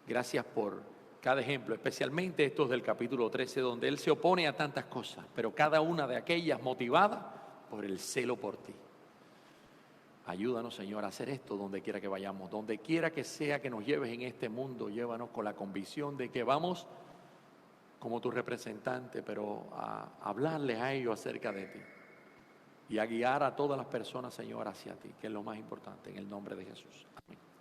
Gracias por cada ejemplo, especialmente estos del capítulo 13, donde Él se opone a tantas cosas, pero cada una de aquellas motivada por el celo por ti. Ayúdanos, Señor, a hacer esto donde quiera que vayamos, donde quiera que sea que nos lleves en este mundo, llévanos con la convicción de que vamos como tu representante, pero a hablarles a ellos acerca de ti y a guiar a todas las personas, Señor, hacia ti, que es lo más importante, en el nombre de Jesús. Amén.